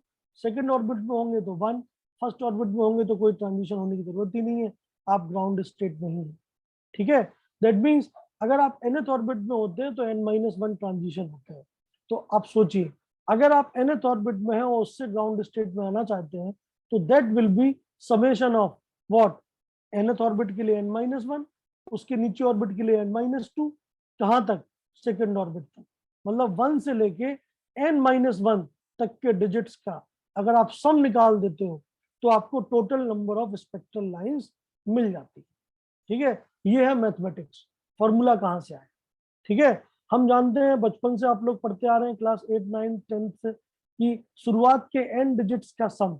सेकंड ऑर्बिट में होंगे तो 1, फर्स्ट ऑर्बिट में होंगे तो कोई ट्रांजिशन होने की जरूरत ही नहीं है, आप ग्राउंड स्टेट में ही है, ठीक है। दैट मीन्स अगर आप nth ऑर्बिट में होते हैं तो n-1 ट्रांजिशन होते हैं। तो आप सोचिए अगर आप nth ऑर्बिट में हैं और उससे ग्राउंड स्टेट में आना चाहते हैं तो that will be summation of what, nth orbit के लिए n-1, उसके नीचे ऑर्बिट के लिए n-2, कहां तक, सेकंड ऑर्बिट तक, मतलब 1 से लेके n-1 तक के डिजिट्स का अगर आप सम निकाल देते हो तो आपको total number of spectral lines मिल जाती है, ठीक है। ये है मैथमेटिक्स, फॉर्मूला कहां से आया, ठीक है। हम जानते हैं बचपन से आप लोग पढ़ते आ रहे हैं क्लास 8, 9, 10 से कि शुरुआत के n डिजिट्स का सम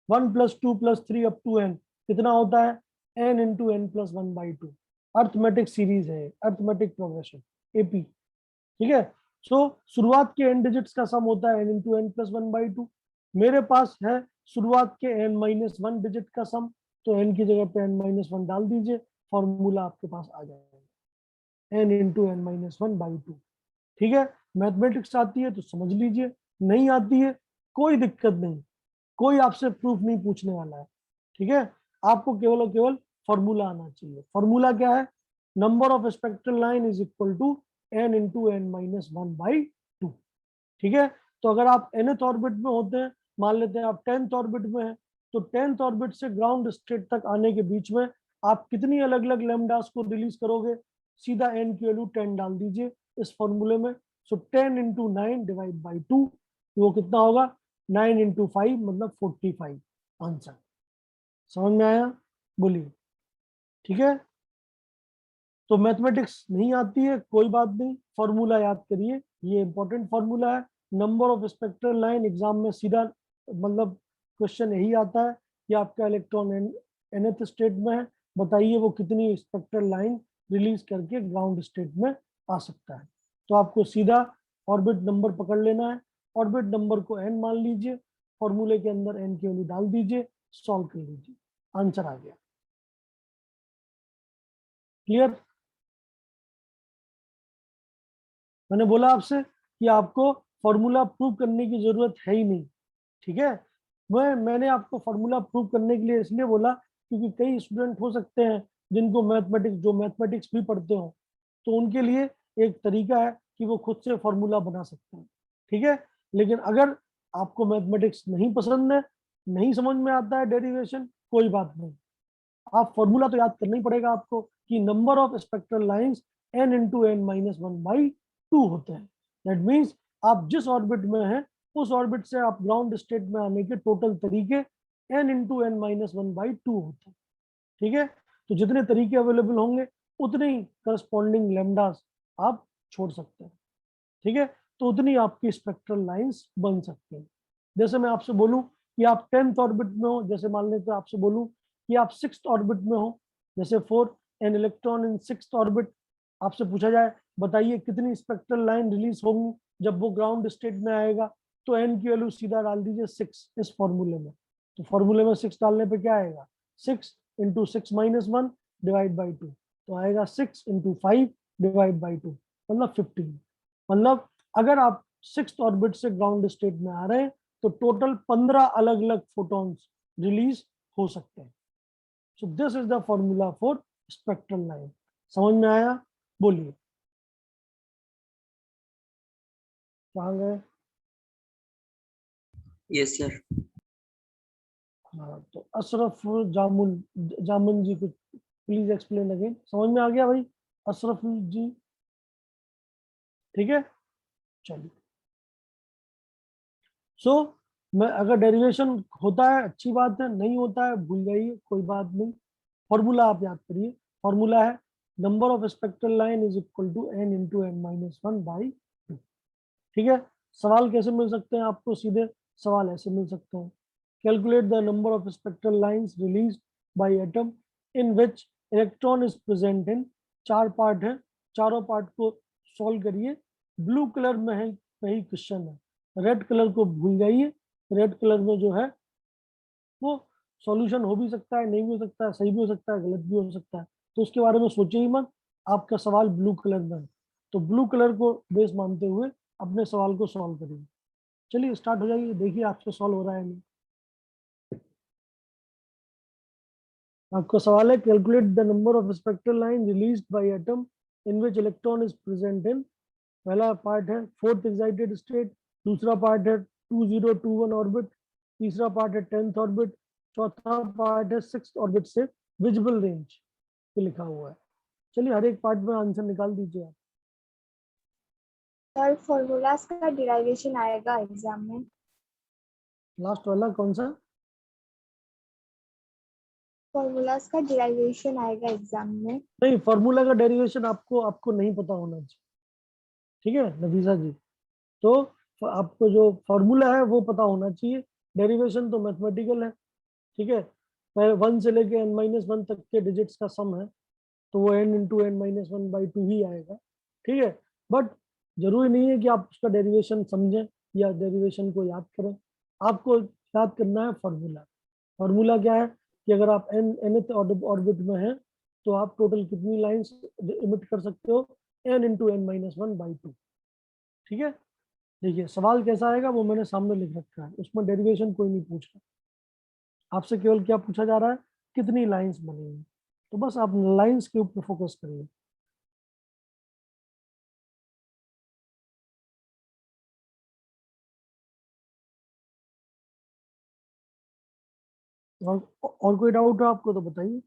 1 + 2 + 3 अप टू n कितना होता है, n into n + 1/2, arithmetic series है, अर्थमेटिक प्रोग्रेशन, एपी, ठीक है। सो शुरुआत के n डिजिट्स का सम होता है n into N plus one by two. मेरे पास है शुरुआत के n माइनस वन डिजिट का सम, तो n की जगह पे n माइनस वन डाल दीजिए, फॉर्मूला आपके पास आ जाएगा n into N minus one by two. ठीक है, मैथमेटिक्स आती है तो समझ लीजिए, नहीं आती है कोई दिक्कत नहीं, कोई आपसे प्रूफ नहीं पूछने वाला है। ठीक है, आपको केवल और केवल फॉर्मूला आना चाहिए। फॉर्मूला क्या है? Number of spectral line is equal to n into N minus one by two. ठीक है, तो अगर आप nth ऑर्बिट में होते हैं, मान लेते हैं आप 10th ऑर्बिट में हैं, तो 10th ऑर्बिट से ग्राउंड स्टेट तक आने के बीच में आप कितनी अलग अलग लैम्डास को रिलीज करोगे? सीधा n की वैल्यू 10 डाल दीजिए इस फॉर्मूले में। सो 10 into nine divide by two, वो कितना होगा? 9 इंटू फाइव मतलब 45 आंसर। समझ में आया? बोलिए। ठीक है, तो मैथमेटिक्स नहीं आती है कोई बात नहीं, फॉर्मूला याद करिए, ये इंपॉर्टेंट फॉर्मूला है। Number of spectral line exam में सीधा मतलब क्वेश्चन यही आता है कि आपका इलेक्ट्रॉन nth स्टेट में है, बताइए वो कितनी स्पेक्ट्रल लाइन रिलीज करके ग्राउंड स्टेट में आ सकता है। तो आपको सीधा ऑर्बिट नंबर पकड़ लेना है, ऑर्बिट नंबर को n मान लीजिए, फॉर्मूले के अंदर n की वैल्यू डाल दीजिए, सॉल्व कर लीजिए, आंसर आ गया। क्लियर? मैंने बोला आपसे कि आपको फॉर्मूला प्रूव करने की जरूरत है ही नहीं। ठीक है, मैंने आपको फॉर्मूला प्रूव करने के लिए इसलिए बोला क्योंकि कई स्टूडेंट हो सकते हैं जिनको मैथमेटिक्स भी पढ़ते हो, तो उनके लिए एक तरीका है कि वो खुद से फॉर्मूला बना सकते हैं। ठीक है, लेकिन अगर आपको मैथमेटिक्स नहीं पसंद है, नहीं समझ में आता है डेरिवेशन, कोई बात नहीं, आप फॉर्मूला तो याद करना ही पड़ेगा आपको कि number of spectral lines n into N minus one by two होते हैं। दैट मीन्स आप जिस ऑर्बिट में हैं उस ऑर्बिट से आप ग्राउंड स्टेट में आने के टोटल तरीके n into N minus one by two होते हैं। ठीक है, तो जितने तरीके अवेलेबल होंगे उतने ही करस्पॉन्डिंग लेमडास आप छोड़ सकते हैं। ठीक है, तो उतनी आपकी स्पेक्ट्रल लाइंस बन सकती हैं। जैसे मैं आपसे बोलूं कि आप 10th ऑर्बिट में हो, जैसे मान लेते हैं आपसे बोलूं कि आप 6th ऑर्बिट में हो, जैसे 4 एन इलेक्ट्रॉन इन 6th ऑर्बिट, आपसे पूछा जाए बताइए कितनी स्पेक्ट्रल लाइन रिलीज होंगी जब वो ग्राउंड स्टेट में आएगा, तो एन की वैल्यू सीधा डाल दीजिए 6 इस फॉर्मूले में। तो फॉर्मूले में 6 डालने पे क्या आएगा? 6 into six minus one divide by two, तो आएगा 6 into five divide by two, मतलब 15। मतलब अगर आप 6th ऑर्बिट से ग्राउंड स्टेट में आ रहे हैं तो टोटल 15 अलग अलग फोटॉन्स रिलीज हो सकते हैं। सो this is the formula for spectral line. समझ में आया? बोलिए। कहाँ गए? Yes sir. हाँ, तो अशरफ जामुन जी, कुछ प्लीज एक्सप्लेन अगेन। समझ में आ गया भाई अशरफ जी? ठीक है, चलिए। सो मैं अगर डेरिवेशन होता है अच्छी बात है, नहीं होता है भूल जाइए, कोई बात नहीं। फॉर्मूला आप याद करिए, फॉर्मूला है number of spectral line is equal to n into N minus one by two. ठीक है, सवाल कैसे मिल सकते हैं आपको? सीधे सवाल ऐसे मिल सकते हैं, calculate the number of spectral lines release by atom in which electron is present in. चार पार्ट है, चारों पार्ट को सॉल्व करिए। ब्लू कलर में है वही क्वेश्चन है, रेड कलर को भूल जाइए। रेड कलर में जो है वो सॉल्यूशन हो भी सकता है, नहीं भी हो सकता है, सही भी हो सकता है, गलत भी हो सकता है, तो उसके बारे में सोचिए ही मत। आपका सवाल ब्लू कलर में है तो ब्लू कलर को बेस मानते हुए अपने सवाल को सॉल्व करिए। चलिए स्टार्ट हो जाइए, देखिए आपसे सॉल्व हो रहा है नहीं। आपका सवाल है calculate the number of spectral line released by atom in which electron is present in. पहला पार्ट है फोर्थ एक्साइटेड स्टेट, दूसरा पार्ट है 2021 ऑर्बिट, तीसरा पार्ट है 10th ऑर्बिट, चौथा पार्ट है 6th ऑर्बिट से विजिबल रेंज पे लिखा हुआ है। चलिए हर एक पार्ट में आंसर निकाल दीजिए आप। सर फॉर्मूलाज का डिराइवेशन आएगा एग्जाम में। लास्ट वाला कौन सा? फॉर्मूलाज का डिराइवेशन आएगा एग्जाम में। नहीं, फॉर्मूला का डेरिवेशन आपको नहीं पता होना चाहिए। ठीक है नफीसा जी, तो आपको जो फॉर्मूला है वो पता होना चाहिए, डेरिवेशन तो मैथमेटिकल है। ठीक है, 1 से लेके n माइनस वन तक के डिजिट्स का सम है, तो वो n into N minus one by two ही आएगा। ठीक है, बट जरूरी नहीं है कि आप उसका डेरिवेशन समझें या डेरिवेशन को याद करें, आपको याद करना है फॉर्मूला। फॉर्मूला क्या है कि अगर आप nth ऑर्बिट में हैं तो आप टोटल कितनी लाइंस इमिट कर सकते हो, n into N minus one by two. ठीक है, देखिए सवाल कैसा आएगा वो मैंने सामने लिख रखा है, उसमें डेरिवेशन कोई नहीं पूछ रहा, आपसे केवल क्या पूछा जा रहा है, कितनी लाइंस बनेंगी। तो बस आप लाइंस के ऊपर फोकस करिए। और कोई डाउट हो आपको तो बताइए।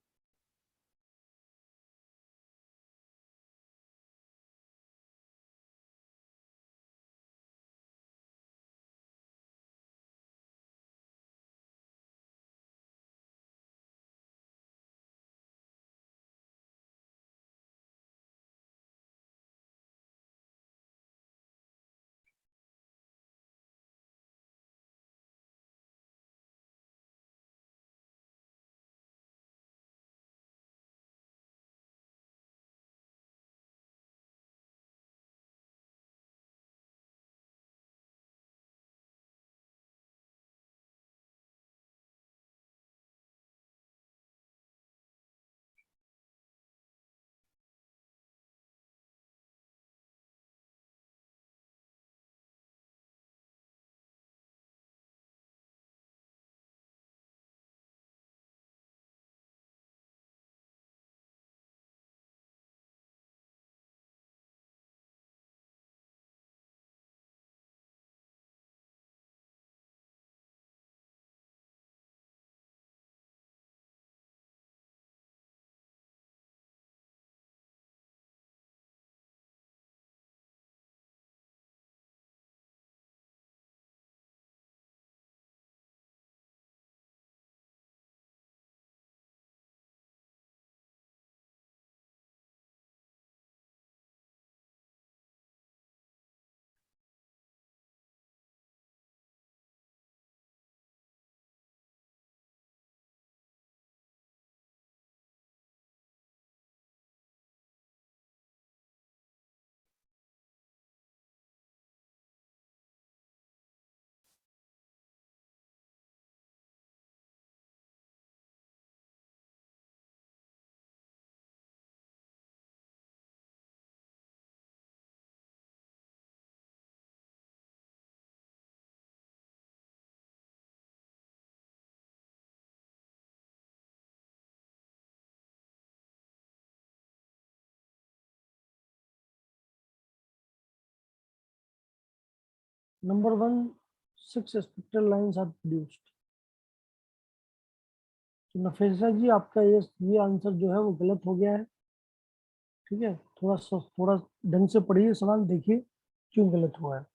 Number one, 6 spectral lines are produced. तो नफीसा जी आपका ये आंसर जो है वो गलत हो गया है। ठीक है, थोड़ा ढंग से पढ़िए सवाल, देखिए क्यों गलत हुआ है।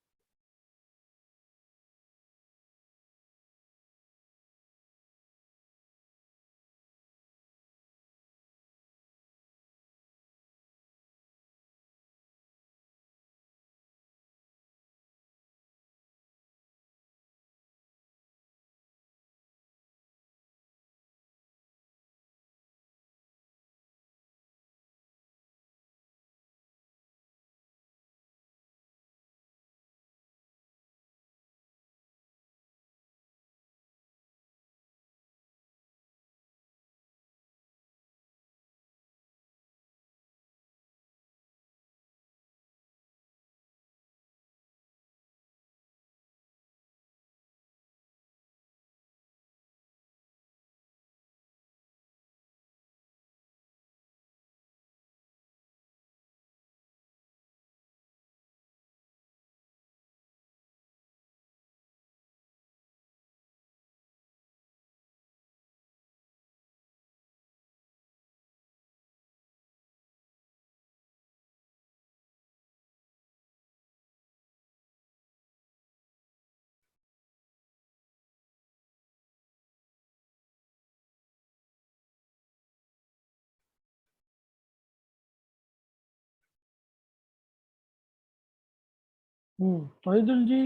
तोहिदुल जी,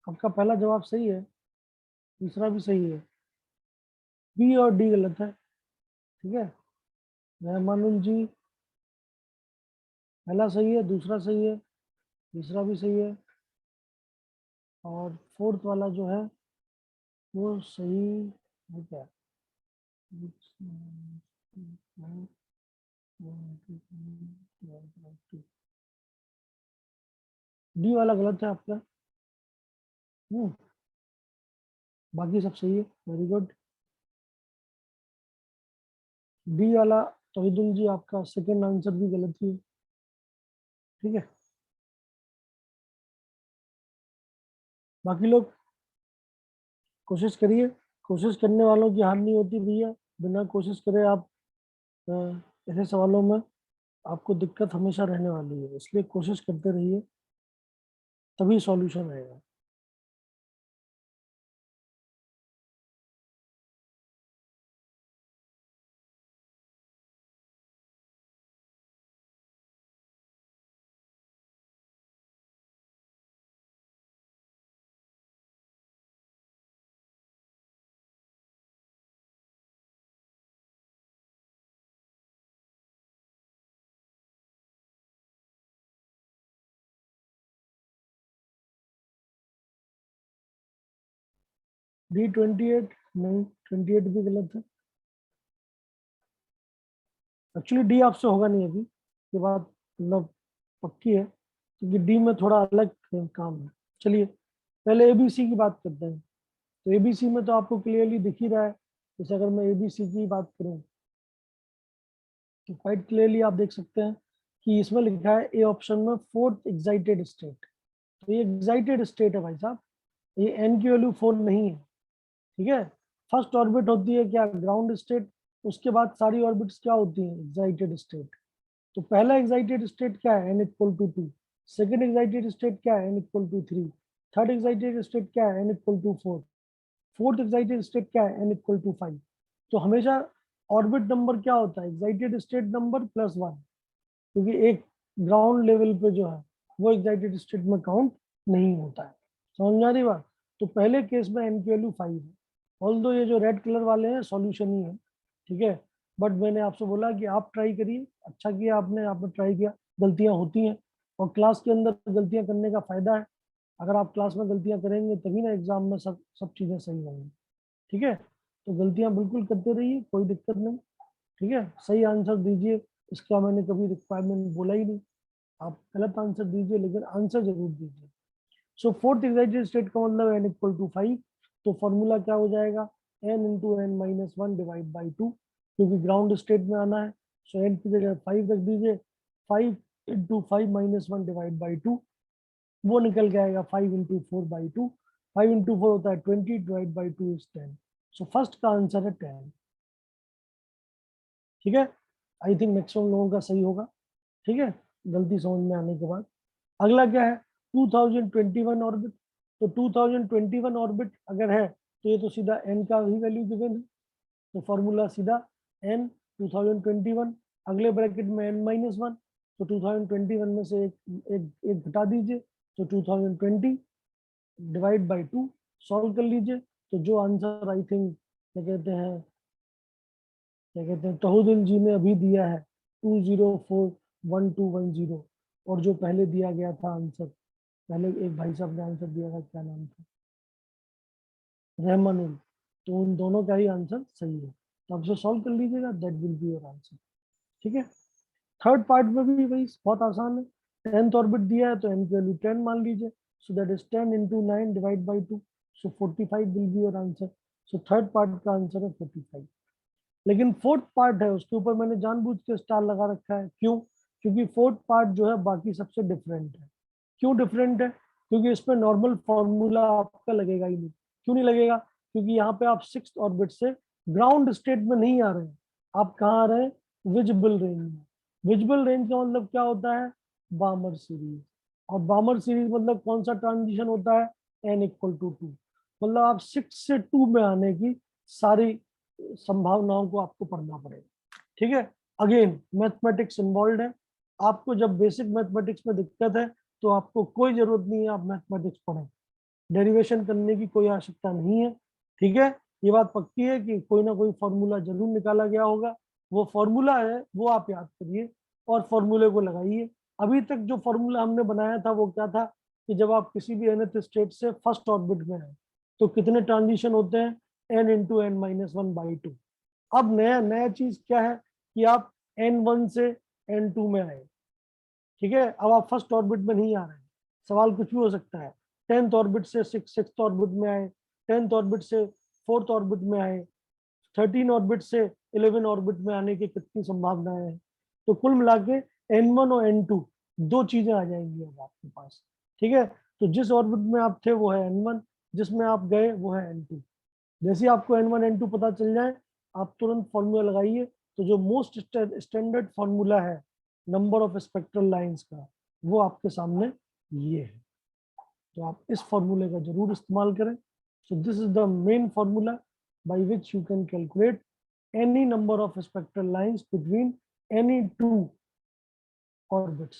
आपका पहला जवाब सही है, तीसरा भी सही है, बी और डी गलत है। ठीक है, रहमानुल जी, पहला सही है, दूसरा सही है, तीसरा भी सही है, और फोर्थ वाला जो है वो सही है क्या? डी वाला गलत है आपका। बाकी सब सही है, वेरी गुड। डी वाला तौहीदुल जी आपका सेकंड आंसर भी गलत ही है, ठीक है। बाकी लोग कोशिश करिए, कोशिश करने वालों की हार नहीं होती भैया, बिना कोशिश करे आप ऐसे सवालों में आपको दिक्कत हमेशा रहने वाली है, इसलिए कोशिश करते रहिए, तभी सॉल्यूशन आएगा। डी 28 नहीं, 28 भी गलत है। एक्चुअली डी आपसे होगा नहीं अभी, ये बात मतलब पक्की है, क्योंकि डी में थोड़ा अलग काम है। चलिए पहले एबीसी की बात करते हैं। तो एबीसी में तो आपको क्लियरली दिख ही रहा है, जैसे अगर मैं एबीसी की बात करूं तो क्वाइट क्लियरली आप देख सकते हैं कि इसमें लिखा है ए ऑप्शन में फोर्थ एक्साइटेड स्टेट। तो ये एक्साइटेड स्टेट है भाई साहब, ये एन की वैल्यू 4 नहीं है, ठीक है। फर्स्ट ऑर्बिट होती है क्या, ग्राउंड स्टेट, उसके बाद सारी ऑर्बिट्स क्या होती हैं, एक्साइटेड स्टेट। तो पहला एक्साइटेड स्टेट क्या है, n equal to 2। Second excited state क्या है, n equal to 3। Third excited state क्या है, n equal to 4। Fourth excited state क्या है, n इक्वल टू 5। तो हमेशा ऑर्बिट नंबर क्या होता है, एक्साइटेड स्टेट नंबर प्लस 1, क्योंकि एक ग्राउंड लेवल पे जो है वो एक्साइटेड स्टेट में काउंट नहीं होता है। समझ आ रही बात। तो पहले केस में n की वैल्यू 5 है, ऑल्दो ये जो रेड कलर वाले हैं सॉल्यूशन ही है, ठीक है। बट मैंने आपसे बोला कि आप ट्राई करिए, अच्छा किया आपने ट्राई किया, गलतियां होती हैं, और क्लास के अंदर गलतियां करने का फायदा है। अगर आप क्लास में गलतियां करेंगे तभी ना एग्जाम में सब सब चीजें सही होंगी, ठीक है। तो गलतियां बिल्कुल करते रहिए, कोई दिक्कत नहीं, ठीक है। सही आंसर दीजिए, इसका मैंने कभी रिक्वायरमेंट बोला ही नहीं, आप गलत आंसर दीजिए लेकिन आंसर जरूर दीजिए। सो फोर्थ एक्साइटेड स्टेट का मतलब n इक्वल टू 5, तो फॉर्मूला क्या हो जाएगा, n into N minus one divide by 2, क्योंकि ग्राउंड स्टेट में आना है। सो n की जगह 5 रख दीजिए, 5 into 5 minus one divide by 2, वो निकल के आएगा 5 इंटू 4 बाई 2। 5 इंटू 4 होता है 20, divide by 2 is 10। So first का आंसर है 10, ठीक है। आई थिंक मैक्सिमम लोगों का सही होगा, ठीक है, गलती समझ में आने के बाद। अगला क्या है, 2021 ऑर्बिट। तो 2021 ऑर्बिट अगर है तो ये तो सीधा n का ही वैल्यू गिवन है, तो फॉर्मूला सीधा n 2021, अगले ब्रैकेट में n माइनस वन, तो 2021 में से एक घटा दीजिए, तो 2020 डिवाइड बाई 2, सॉल्व कर लीजिए। तो जो आंसर आई थिंक क्या कहते हैं तौहीदुल जी ने अभी दिया है 2041210, और जो पहले दिया गया था आंसर, पहले एक भाई साहब ने आंसर दिया था, क्या नाम था, रहमानुल, तो उन दोनों का ही आंसर सही है। तो आप इसे सॉल्व कर लीजिएगा, that will be your answer, ठीक है। थर्ड पार्ट में भी वही बहुत आसान है, 10th ऑर्बिट दिया है तो n की वैल्यू 10 मान लीजिए, सो that is 10 into 9 divide by 2, so 45 will be your answer. So third part का आंसर है 45। लेकिन फोर्थ पार्ट है उसके ऊपर मैंने जानबूझ के स्टार लगा रखा है, क्यों, क्योंकि फोर्थ पार्ट जो है बाकी सबसे डिफरेंट है। क्यों डिफरेंट है, क्योंकि इसमें नॉर्मल फॉर्मूला आपका लगेगा ही नहीं। क्यों नहीं लगेगा, क्योंकि यहाँ पे आप 6th ऑर्बिट से ग्राउंड स्टेट में नहीं आ रहे हैं, आप कहाँ आ रहे हैं, विजिबल रेंज में। विजिबल रेंज का मतलब क्या होता है, बामर सीरीज, और बामर सीरीज मतलब कौन सा ट्रांजिशन होता है, n इक्वल टू 2, मतलब आप 6 से 2 में आने की सारी संभावनाओं को आपको पढ़ना पड़ेगा, ठीक है। अगेन मैथमेटिक्स इन्वॉल्व है, आपको जब बेसिक मैथमेटिक्स में दिक्कत है तो आपको कोई जरूरत नहीं है आप मैथमेटिक्स पढ़ें, डेरिवेशन करने की कोई आवश्यकता नहीं है, ठीक है। ये बात पक्की है कि कोई ना कोई फॉर्मूला जरूर निकाला गया होगा, वो फॉर्मूला है वो आप याद करिए और फॉर्मूले को लगाइए, अभी तक जो फॉर्मूला हमने बनाया था वो क्या था कि जब आप किसी भी nth स्टेट से फर्स्ट ऑर्बिट में है तो कितने ट्रांजिशन होते हैं, n into N minus one by two. अब नया नया चीज क्या है कि आप n1 से n2 में आए, ठीक है। अब आप फर्स्ट ऑर्बिट में नहीं आ रहे हैं, सवाल कुछ भी हो सकता है। 10th ऑर्बिट से सिक्स ऑर्बिट में आए, 10th ऑर्बिट से 4th ऑर्बिट में आए, 13 ऑर्बिट से 11 ऑर्बिट में आने की कितनी संभावनाएं हैं। तो कुल मिला के n1 और n2 दो चीजें आ जाएंगी अब आपके पास, ठीक है। तो जिस ऑर्बिट में आप थे वो है n1, जिसमें आप गए वो है n2। जैसे ही आपको n1 n2 पता चल जाए आप तुरंत फॉर्मूला लगाइए। तो जो मोस्ट स्टैंडर्ड फॉर्मूला है नंबर ऑफ स्पेक्ट्रल लाइंस का वो आपके सामने ये है। तो आप इस फॉर्मूले का जरूर इस्तेमाल करें। सो this is the main formula by which you can calculate any number of spectral lines between any two orbits।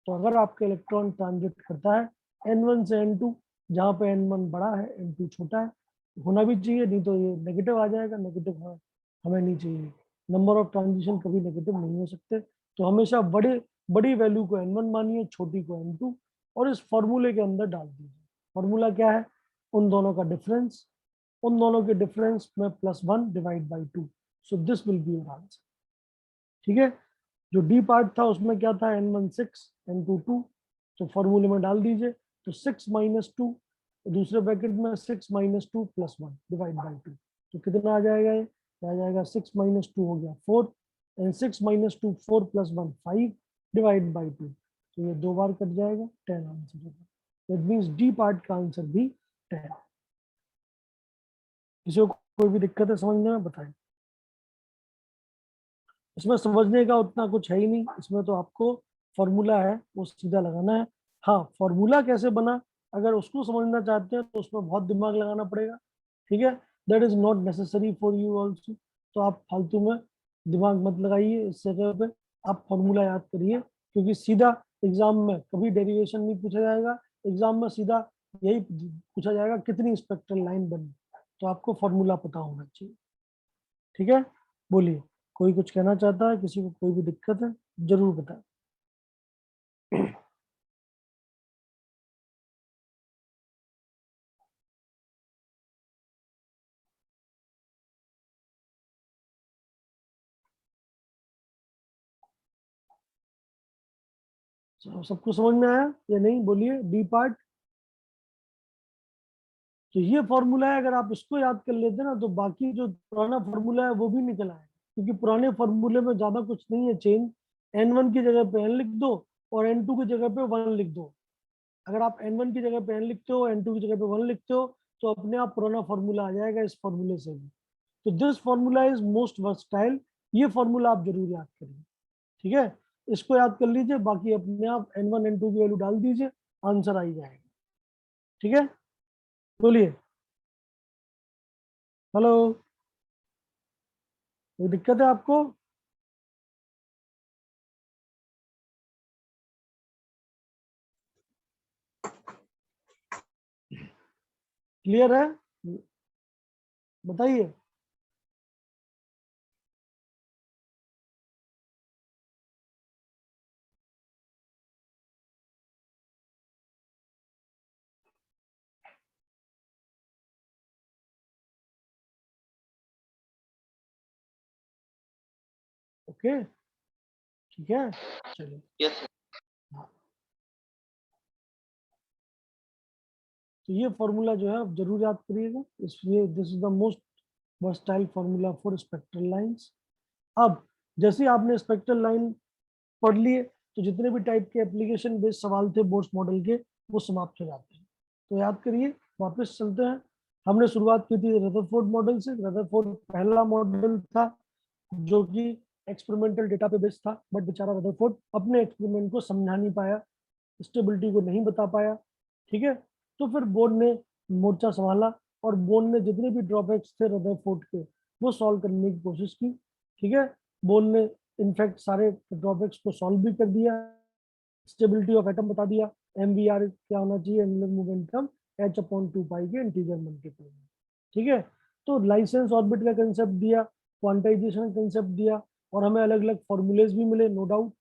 तो अगर आपका इलेक्ट्रॉन ट्रांजिट करता है n1 से n2, जहाँ पे n1 बड़ा है n2 छोटा है, होना भी चाहिए, नहीं तो ये नेगेटिव आ जाएगा, नेगेटिव हमें नहीं चाहिए। नंबर ऑफ ट्रांजिशन कभी नेगेटिव नहीं हो सकते। तो हमेशा बड़ी वैल्यू को n1 मानिए, छोटी को n2, और इस फॉर्मूले के अंदर डाल दीजिए। फॉर्मूला क्या है, उन दोनों का डिफरेंस, उन दोनों के डिफरेंस में +1 divide by 2। So this will be your answer, ठीक है। जो डी पार्ट था उसमें क्या था, n1 6 n2 2, तो फॉर्मूले में डाल दीजिए। तो 6 माइनस 2, दूसरे ब्रैकेट में 6 माइनस 2 +1 डिवाइड बाई 2। तो कितना आ जाएगा, ये आ जाएगा 6 माइनस 2 हो गया 4, एंड 6 माइनस 2 4 + 1 5 डिवाइड बाई 2। तो ये दो बार कट जाएगा, 10 आंसर होगा। दैट मीन्स डी पार्ट का आंसर भी 10। किसी को कोई भी दिक्कत है समझने में, बताएं। इसमें समझने का उतना कुछ है ही नहीं, इसमें तो आपको फॉर्मूला है वो सीधा लगाना है। हाँ, फॉर्मूला कैसे बना अगर उसको समझना चाहते हैं तो उसमें बहुत दिमाग लगाना पड़ेगा, ठीक है। That is not necessary for you also. तो आप फालतू में दिमाग मत लगाइए इस जगह पे, आप फॉर्मूला याद करिए, क्योंकि सीधा एग्जाम में कभी डेरिवेशन नहीं पूछा जाएगा। एग्जाम में सीधा यही पूछा जाएगा कितनी स्पेक्ट्रल लाइन बनी। तो आपको फॉर्मूला पता होना चाहिए, ठीक है। बोलिए, कोई कुछ कहना चाहता है, किसी को कोई भी दिक्कत है जरूर बताएं। सबको समझ में आया या नहीं, बोलिए। डी पार्ट, तो ये फॉर्मूला है, अगर आप इसको याद कर लेते ना तो बाकी जो पुराना फॉर्मूला है वो भी निकल आएगा, क्योंकि पुराने फॉर्मूले में ज्यादा कुछ नहीं है चेंज। n1 की जगह पे n लिख दो और n2 की जगह पे 1 लिख दो। अगर आप n1 की जगह पे n लिखते हो, n2 की जगह पे 1 लिखते हो, तो अपने आप पुराना फॉर्मूला आ जाएगा इस फॉर्मूले से भी। तो this formula is most versatile, ये फॉर्मूला आप जरूर याद करिए, ठीक है। इसको याद कर लीजिए, बाकी अपने आप n1 n2 की वैल्यू डाल दीजिए, आंसर आ ही जाएगा, ठीक है। बोलिए, हेलो, कोई दिक्कत है आपको? क्लियर है, बताइए। ओके, ठीक है, चलिए। यस हाँ, तो ये फॉर्मूला जो है आप जरूर याद करिएगा, इसलिए this is the most versatile formula for spectral lines. अब जैसे ही आपने स्पेक्ट्रल लाइन पढ़ लिए तो जितने भी टाइप के एप्लीकेशन बेस्ड सवाल थे बोर्ड मॉडल के वो समाप्त हो जाते हैं। तो याद करिए, वापस चलते हैं। हमने शुरुआत की थी रदरफोर्ड मॉडल से। रदरफोर्ड पहला मॉडल था जो कि एक्सपेरिमेंटल डेटा पे बेस्ड था, बट बेचारा रदरफोर्ड अपने एक्सपेरिमेंट को समझा नहीं पाया, स्टेबिलिटी को नहीं बता पाया, ठीक है। तो फिर बोर्ड ने मोर्चा संभाला और बोर्ड ने जितने भी ड्रॉबैक्स थे रदरफोर्ड के वो सॉल्व करने की कोशिश की, ठीक है। बोर्ड ने इनफैक्ट सारे ड्रॉबैक्स को सॉल्व भी कर दिया, स्टेबिलिटी ऑफ एटम बता दिया, MVR क्या होना चाहिए, एंगुलर मोमेंटम h/2π के इंटीजर मल्टीपल में, ठीक है। तो लाइसेंस ऑर्बिट का कंसेप्ट दिया, क्वांटाइजेशन कंसेप्ट दिया, और हमें अलग अलग फॉर्मूलेज भी मिले, नो डाउट।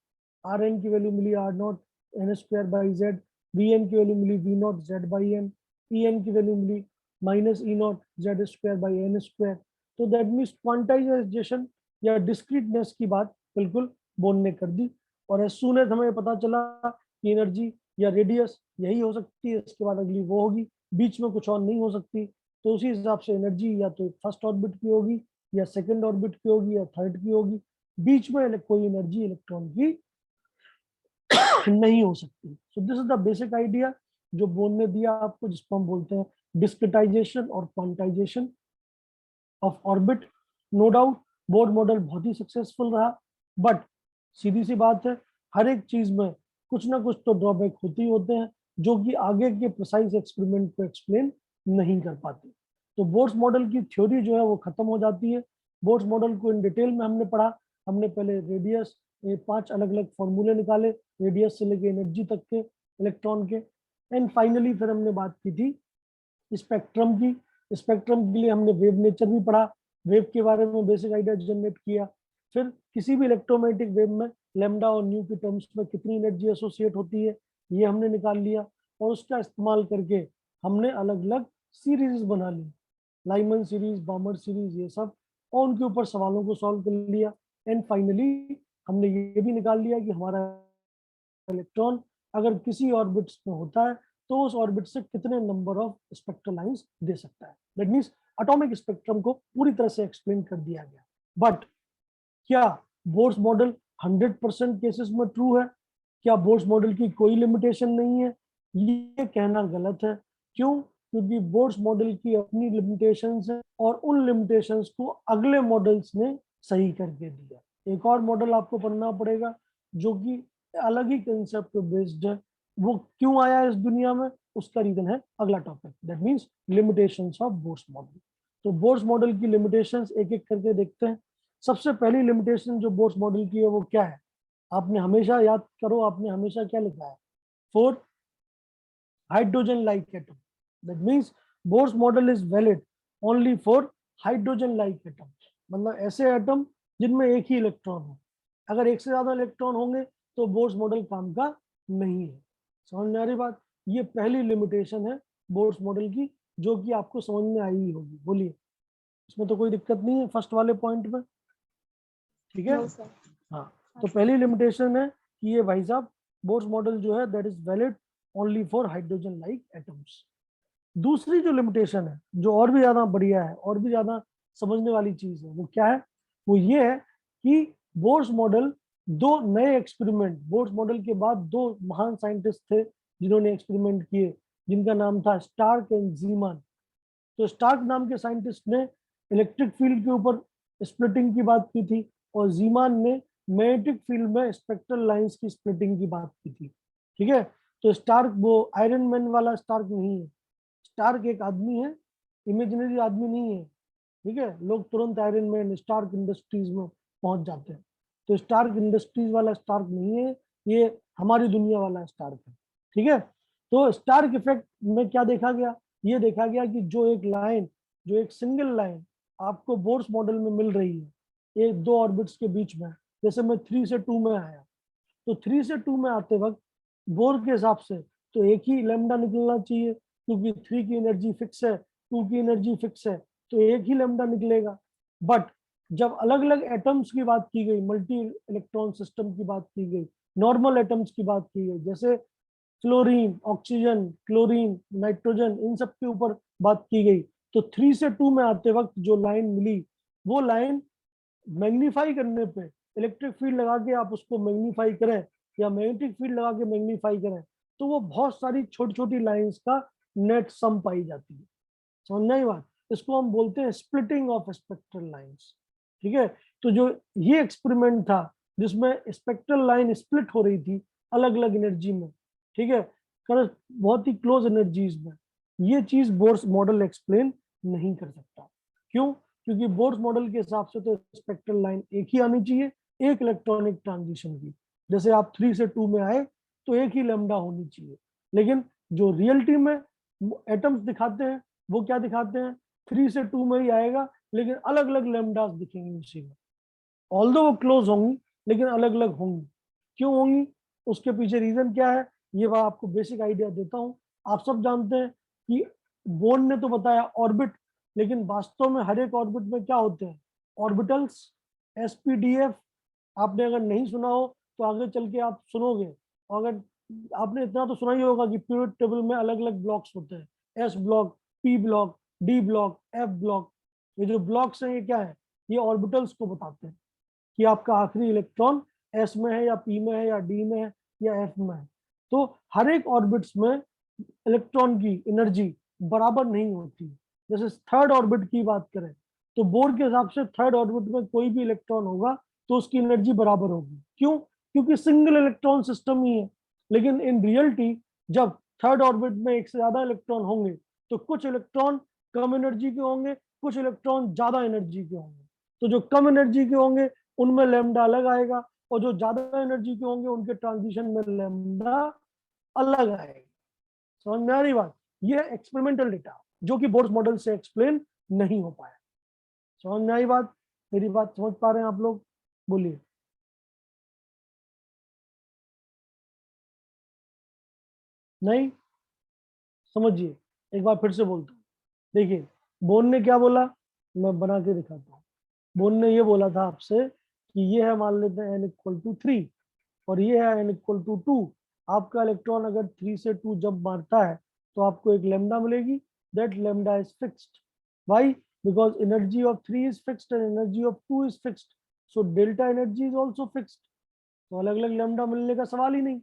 आर एन की वैल्यू मिली R naught N square by Z, V N की वैल्यू मिली V naught Z by N, E N की वैल्यू मिली minus E naught Z square by N square. तो दैट मीन्स क्वांटाइजेशन या डिस्क्रीटनेस की बात बिल्कुल बोर्न ने कर दी। और एज सून एज हमें पता चला कि एनर्जी या रेडियस यही हो सकती है, इसके बाद अगली वो होगी, बीच में कुछ और नहीं हो सकती। तो उसी हिसाब से एनर्जी या तो फर्स्ट ऑर्बिट की होगी या सेकंड ऑर्बिट की होगी या थर्ड की होगी, बीच में कोई एनर्जी इलेक्ट्रॉन की नहीं हो सकती। So this is the basic idea जो बोर्न ने दिया आपको, जिसको हम बोलते हैं डिस्क्रिटाइजेशन और quantization of orbit. No doubt Bohr model बहुत ही सक्सेसफुल रहा, बट सीधी सी बात है, हर एक चीज में कुछ ना कुछ तो ड्रॉबैक होते ही होते हैं, जो कि आगे के प्रिसाइज एक्सपेरिमेंट को एक्सप्लेन नहीं कर पाते। तो बोर्ड्स मॉडल की थ्योरी जो है वो खत्म हो जाती है। बोर्ड्स मॉडल को इन डिटेल में हमने पढ़ा। हमने पहले रेडियस 5 अलग अलग फॉर्मूले निकाले, रेडियस से लेके एनर्जी तक के इलेक्ट्रॉन के, एंड फाइनली फिर हमने बात की थी स्पेक्ट्रम की। स्पेक्ट्रम के लिए हमने वेव नेचर भी पढ़ा, वेव के बारे में बेसिक आइडिया जनरेट किया। फिर किसी भी इलेक्ट्रोमैग्नेटिक वेव में लैम्डा और न्यू की टर्म्स में कितनी एनर्जी एसोसिएट होती है ये हमने निकाल लिया, और उसका इस्तेमाल करके हमने अलग अलग सीरीज बना ली, लाइमन सीरीज, बामर सीरीज, ये सब, और उनके ऊपर सवालों को सॉल्व कर लिया। एंड फाइनली हमने ये भी निकाल लिया कि हमारा इलेक्ट्रॉन अगर किसी ऑर्बिट्स में होता है तो उस ऑर्बिट से कितने नंबर ऑफ स्पेक्ट्रल लाइंस दे सकता है। दैट मींस एटॉमिक स्पेक्ट्रम को पूरी तरह से एक्सप्लेन कर दिया गया। बट क्या बोर्स मॉडल 100% केसेस में ट्रू है? क्या बोर्स मॉडल की कोई लिमिटेशन नहीं है? ये कहना गलत है। क्यों? क्योंकि बोर्स मॉडल की अपनी लिमिटेशंस है, और उन लिमिटेशंस को अगले मॉडल्स ने सही करके दिया। एक और मॉडल आपको पढ़ना पड़ेगा जो कि अलग ही कंसेप्ट पे बेस्ड है। वो क्यों आया इस दुनिया में, उसका रीजन है अगला topic, that means limitations of Bohr's model. तो बोर्स मॉडल की लिमिटेशंस एक एक करके देखते हैं। सबसे पहली लिमिटेशन जो बोर्स मॉडल की है वो क्या है? आपने हमेशा याद करो, आपने हमेशा क्या लिखा है? 4 hydrogen like atom. That means bourse model is valid only for hydrogen like atom, मतलब ऐसे एटम जिनमें एक ही इलेक्ट्रॉन हो। अगर एक से ज्यादा इलेक्ट्रॉन होंगे तो बोर्स मॉडल काम का नहीं है। समझ में आ रही बात? ये पहली लिमिटेशन है बोर्स मॉडल की, जो कि आपको समझ में आई ही होगी। बोलिए, इसमें तो कोई दिक्कत नहीं है फर्स्ट वाले पॉइंट में, ठीक है? No, sir. हाँ, तो पहली लिमिटेशन है कि ये भाई साहब बोर्स मॉडल जो है that is valid only for hydrogen like atoms. दूसरी जो लिमिटेशन है, जो और भी ज्यादा बढ़िया है और भी ज्यादा समझने वाली चीज है, वो क्या है? वो ये है कि बोर्स मॉडल, दो नए एक्सपेरिमेंट, बोर्स मॉडल के बाद दो महान साइंटिस्ट थे जिन्होंने एक्सपेरिमेंट किए, जिनका नाम था स्टार्क एंड जीमान। तो स्टार्क नाम के साइंटिस्ट ने इलेक्ट्रिक फील्ड के ऊपर स्प्लिटिंग की बात की थी, और जीमान ने मैग्नेटिक फील्ड में स्पेक्ट्रल लाइंस की स्प्लिटिंग की बात की थी, ठीक है? तो स्टार्क वो आयरन मैन वाला स्टार्क नहीं है। स्टार्क एक आदमी है, इमेजिनरी आदमी नहीं है, ठीक है? लोग तुरंत आयरन मैन, स्टार्क इंडस्ट्रीज में पहुंच जाते हैं। तो स्टार्क इंडस्ट्रीज वाला स्टार्क नहीं है, ये हमारी दुनिया वाला स्टार्क है, ठीक है? तो स्टार्क इफेक्ट में क्या देखा गया? ये देखा गया कि जो एक लाइन, जो एक सिंगल लाइन आपको बोर्स मॉडल में मिल रही है एक दो ऑर्बिट्स के बीच में, जैसे मैं 3 से 2 में आया, तो 3 से 2 में आते वक्त बोर के हिसाब से तो एक ही लैम्डा निकलना चाहिए, क्योंकि 3 की एनर्जी फिक्स है, 2 की एनर्जी फिक्स है, तो एक ही लैम्डा निकलेगा। बट जब अलग अलग एटम्स की बात की गई, मल्टी इलेक्ट्रॉन सिस्टम की बात की गई, नॉर्मल एटम्स की बात की गई, जैसे फ्लोरीन, ऑक्सीजन, क्लोरीन, नाइट्रोजन, इन सब के ऊपर बात की गई, तो 3 से 2 में आते वक्त जो लाइन मिली, वो लाइन मैग्नीफाई करने पे, इलेक्ट्रिक फील्ड लगा के आप उसको मैग्नीफाई करें या मैग्नेटिक फील्ड लगा के मैग्नीफाई करें, तो वो बहुत सारी छोटी छोटी लाइंस का नेट सम पाई जाती है। समझना ही बात? इसको हम बोलते हैं स्प्लिटिंग ऑफ स्पेक्ट्रल लाइंस, ठीक है? तो जो ये एक्सपेरिमेंट था जिसमें स्पेक्ट्रल लाइन स्प्लिट हो रही थी अलग अलग एनर्जी में, ठीक है, बहुत ही क्लोज एनर्जीज में, ये चीज बोर्स मॉडल एक्सप्लेन नहीं कर सकता। क्यों? क्योंकि बोर्स मॉडल के हिसाब से तो स्पेक्ट्रल लाइन एक ही आनी चाहिए, एक इलेक्ट्रॉनिक ट्रांजिशन की। जैसे आप 3 से 2 में आए तो एक ही लैम्डा होनी चाहिए, लेकिन जो रियलिटी में एटम्स दिखाते हैं वो क्या दिखाते हैं? 3 से 2 में ही आएगा, लेकिन अलग अलग लैम्डास दिखेंगे उसी में, ऑल्दो वो क्लोज होंगी लेकिन अलग अलग होंगी। क्यों होंगी, उसके पीछे रीजन क्या है, ये मैं आपको बेसिक आइडिया देता हूँ। आप सब जानते हैं कि बोर्न ने तो बताया ऑर्बिट, लेकिन वास्तव में हर एक ऑर्बिट में क्या होते हैं, ऑर्बिटल्स, एसपीडीएफ। आपने अगर नहीं सुना हो तो आगे चल के आप सुनोगे। अगर आपने इतना तो सुना ही होगा कि पीरियड टेबल में अलग अलग ब्लॉक्स होते हैं, S block, P block, D block, F block. ये जो ब्लॉक्स हैं ये क्या है, ये ऑर्बिटल्स को बताते हैं कि आपका आखिरी इलेक्ट्रॉन एस में है या पी में है या डी में है या एफ में है। तो हर एक ऑर्बिट्स में इलेक्ट्रॉन की एनर्जी बराबर नहीं होती। जैसे थर्ड ऑर्बिट की बात करें तो बोर के हिसाब से थर्ड ऑर्बिट में कोई भी इलेक्ट्रॉन होगा तो उसकी एनर्जी बराबर होगी। क्यों? क्योंकि सिंगल इलेक्ट्रॉन सिस्टम ही है। लेकिन इन रियलिटी जब थर्ड ऑर्बिट में एक से ज्यादा इलेक्ट्रॉन होंगे तो कुछ इलेक्ट्रॉन कम एनर्जी के होंगे, कुछ इलेक्ट्रॉन ज्यादा एनर्जी के होंगे। तो जो कम एनर्जी के होंगे उनमें लैम्डा अलग आएगा, और जो ज्यादा एनर्जी के होंगे उनके ट्रांजिशन में लैम्डा अलग आएगा। समझ में आ रही बात? ये एक्सपेरिमेंटल डेटा जो कि बोर्स मॉडल से एक्सप्लेन नहीं हो पाया। समझ में आई बात? मेरी बात समझ पा रहे हैं आप लोग? बोलिए। नहीं समझिए, एक बार फिर से बोलता हूँ। देखिए बोर्न ने क्या बोला, मैं बना के दिखाता हूँ। बोर्न ने ये बोला था आपसे कि ये है, मान लेते हैं n=3 और ये है n=2। आपका इलेक्ट्रॉन अगर 3 से 2 जब मारता है तो आपको एक लैम्डा मिलेगी। That lambda is fixed. Why? Because energy of 3 is fixed and energy of 2 is fixed, so delta energy is also fixed. तो अलग अलग लैम्डा मिलने का सवाल ही नहीं।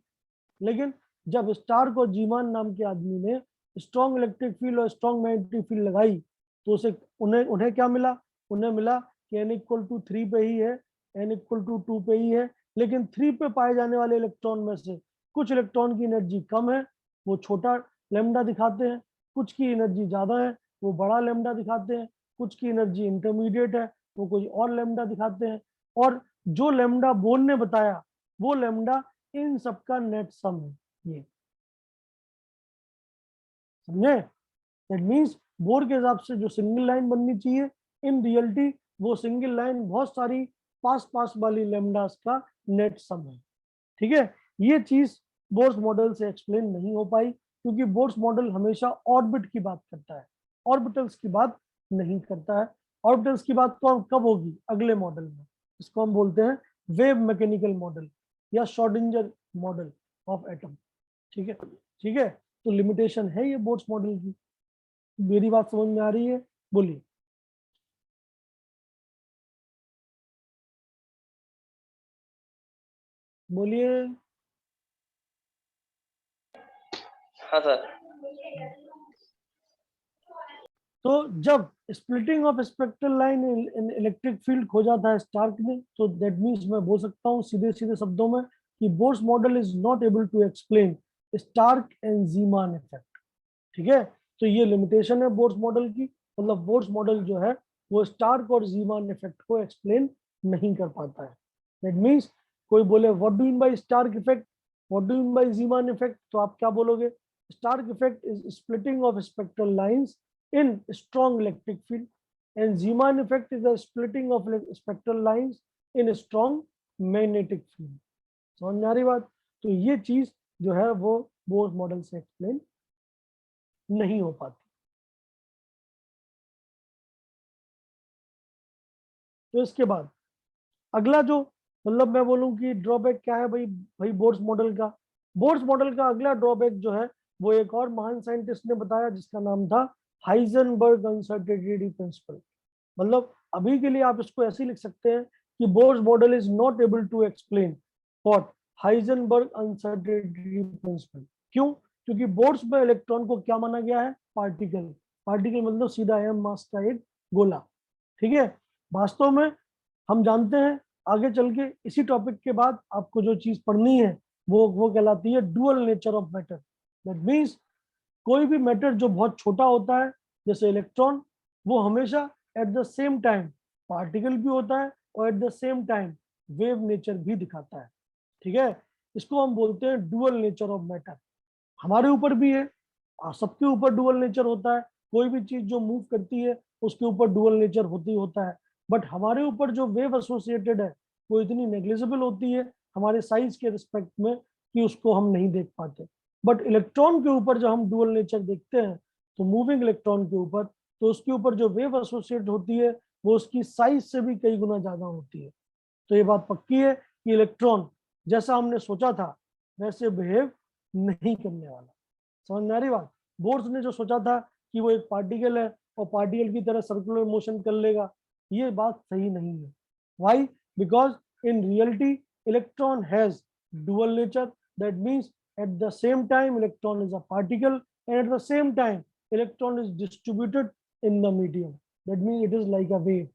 लेकिन जब स्टार्क और जीमान नाम के आदमी ने स्ट्रॉन्ग इलेक्ट्रिक फील्ड और स्ट्रॉन्ग मैग्नेटिक फील्ड लगाई तो उसे उन्हें उन्हें क्या मिला? उन्हें मिला कि n=3 पे ही है, n=2 पे ही है। लेकिन 3 पे पाए जाने वाले इलेक्ट्रॉन में से कुछ इलेक्ट्रॉन की एनर्जी कम है, वो छोटा लैम्डा दिखाते हैं। कुछ की एनर्जी ज्यादा है, वो बड़ा लैम्डा दिखाते हैं। कुछ की एनर्जी इंटरमीडिएट है, वो कोई और लैम्डा दिखाते हैं। और जो लैम्डा बोर्न ने बताया वो लैम्डा इन सबका नेट सम है। ये समझे? दैट मीन्स बोर के हिसाब से जो सिंगल लाइन बननी चाहिए, इन रियलिटी वो सिंगल लाइन बहुत सारी पास पास वाली लैम्डास का नेट सम है। ठीक है? ये चीज बोर्स मॉडल से एक्सप्लेन नहीं हो पाई क्योंकि बोर्स मॉडल हमेशा ऑर्बिट की बात करता है, ऑर्बिटल्स की बात नहीं करता है। ऑर्बिटल्स की बात तो कब होगी? अगले मॉडल में। इसको हम बोलते हैं वेव मैकेनिकल मॉडल या श्रोडिंगर मॉडल ऑफ एटम। ठीक है? ठीक है, तो लिमिटेशन है ये बोर्स मॉडल की। मेरी बात समझ में आ रही है? बोलिए। बोलिए। हाँ सर। तो जब splitting of spectral line in electric field खो जाता है स्टार्क ने, तो दैट मीन्स मैं बोल सकता हूँ सीधे सीधे शब्दों में कि Bohr's model is not able to explain Stark and Zeeman effect. ठीक है? तो ये लिमिटेशन है बोर्स मॉडल की। मतलब बोर्स मॉडल जो है वो स्टार्क और ज़ीमान इफेक्ट को एक्सप्लेन नहीं कर पाता है। दैट मीन्स कोई बोले what do you mean by Stark effect, what do you mean by Zeeman effect, तो आप क्या बोलोगे? Stark effect is splitting of spectral lines in strong electric field, and Zeeman effect is the splitting of spectral lines in a strong magnetic field. समझ में आ रही बात? तो ये चीज जो है वो बोर्स मॉडल से एक्सप्लेन नहीं हो पाती। तो इसके बाद अगला जो, मतलब मैं बोलूं कि ड्रॉबैक क्या है भाई, बोर्स मॉडल का। बोर्स मॉडल का अगला ड्रॉबैक जो है वो एक और महान साइंटिस्ट ने बताया जिसका नाम था हाइजेनबर्ग अनसर्टेनिटी प्रिंसिपल। मतलब अभी के लिए आप इसको ऐसे लिख सकते हैं कि Bohr's model is not able to explain what Heisenberg uncertainty principle. क्यों? क्योंकि बोर्स में इलेक्ट्रॉन को क्या माना गया है? पार्टिकल। पार्टिकल मतलब सीधा एम मास का एक गोला। ठीक है? वास्तव में हम जानते हैं आगे चल के इसी टॉपिक के बाद आपको जो चीज पढ़नी है वो कहलाती है dual nature of matter. That means कोई भी मैटर जो बहुत छोटा होता है जैसे इलेक्ट्रॉन, वो हमेशा eight the same time particle भी होता है और at the same time wave nature भी दिखाता है। ठीक है? इसको हम बोलते हैं डुअल नेचर ऑफ मैटर। हमारे ऊपर भी है, सबके ऊपर डुअल नेचर होता है। कोई भी चीज जो मूव करती है उसके ऊपर डुअल नेचर होता है। बट हमारे ऊपर जो वेव एसोसिएटेड है वो इतनी नेग्लिजिबल होती है हमारे साइज के रिस्पेक्ट में कि उसको हम नहीं देख पाते। बट इलेक्ट्रॉन के ऊपर जब हम डुअल नेचर देखते हैं तो मूविंग इलेक्ट्रॉन के ऊपर, तो उसके ऊपर जो वेव एसोसिएट होती है वो उसकी साइज से भी कई गुना ज्यादा होती है। तो ये बात पक्की है कि इलेक्ट्रॉन जैसा हमने सोचा था वैसे बिहेव नहीं करने वाला। समझ में आ रही बात? बोर्स ने जो सोचा था कि वो एक पार्टिकल है और पार्टिकल की तरह सर्कुलर मोशन कर लेगा, ये बात सही नहीं है। Why? Because in reality electron has dual nature. That means at the same time electron is a particle and at the same time electron is distributed in the medium. That means it is like a wave.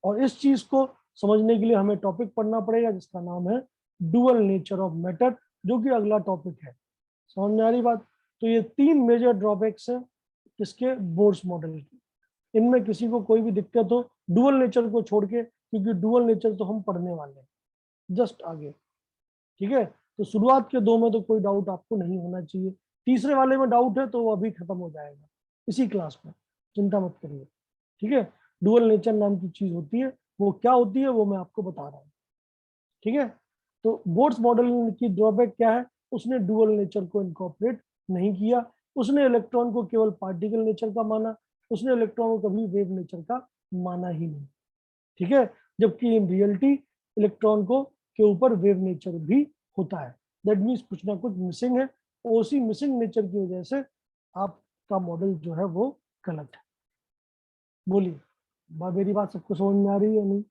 और इस चीज को समझने के लिए हमें topic पढ़ना पड़ेगा जिसका नाम है डुअल नेचर ऑफ मैटर, जो कि अगला टॉपिक है। समझ में आ रही बात? तो ये 3 मेजर ड्रॉबैक्स हैं किसके? बोर्स मॉडल की। इनमें किसी को कोई भी दिक्कत हो डुअल नेचर को छोड़ के, क्योंकि डुअल नेचर तो हम पढ़ने वाले हैं जस्ट आगे, ठीक है? तो शुरुआत के 2 में तो कोई डाउट आपको नहीं होना चाहिए। तीसरे वाले में डाउट है तो वो अभी खत्म हो जाएगा इसी क्लास में, चिंता मत करिए, ठीक है? डुअल नेचर नाम की चीज होती है, वो क्या होती है वो मैं आपको बता रहा हूँ, ठीक है? तो बोर्स मॉडल की ड्रॉबैक क्या है? उसने डुअल नेचर को इनकॉर्पोरेट नहीं किया, उसने इलेक्ट्रॉन को केवल पार्टिकल नेचर का माना, उसने इलेक्ट्रॉन को कभी वेव नेचर का माना ही नहीं, ठीक है? जबकि इन रियलिटी इलेक्ट्रॉन को के ऊपर वेव नेचर भी होता है। दैट मीन्स कुछ ना कुछ मिसिंग है, उसी मिसिंग नेचर की वजह से आपका मॉडल जो है वो गलत है। बोलिए, मेरी बात सबको समझ में आ रही है नहीं?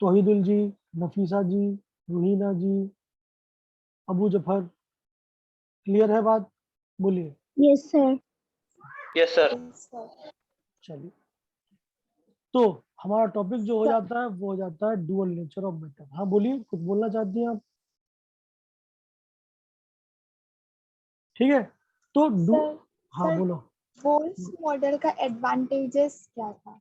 तौहीदुल जी, नफीसा जी, रूहीना जी, अबू जफर, क्लियर है बात? बोलिए। Yes, sir. Yes sir. Yes, sir. चलिए, तो हमारा टॉपिक जो हो Sir. जाता है वो हो जाता है डुअल नेचर ऑफ मैटर। हाँ बोलिए, कुछ बोलना चाहती हैं आप? ठीक है, तो Sir, हाँ sir, बोलो। बोर्स मॉडल का एडवांटेजेस क्या था?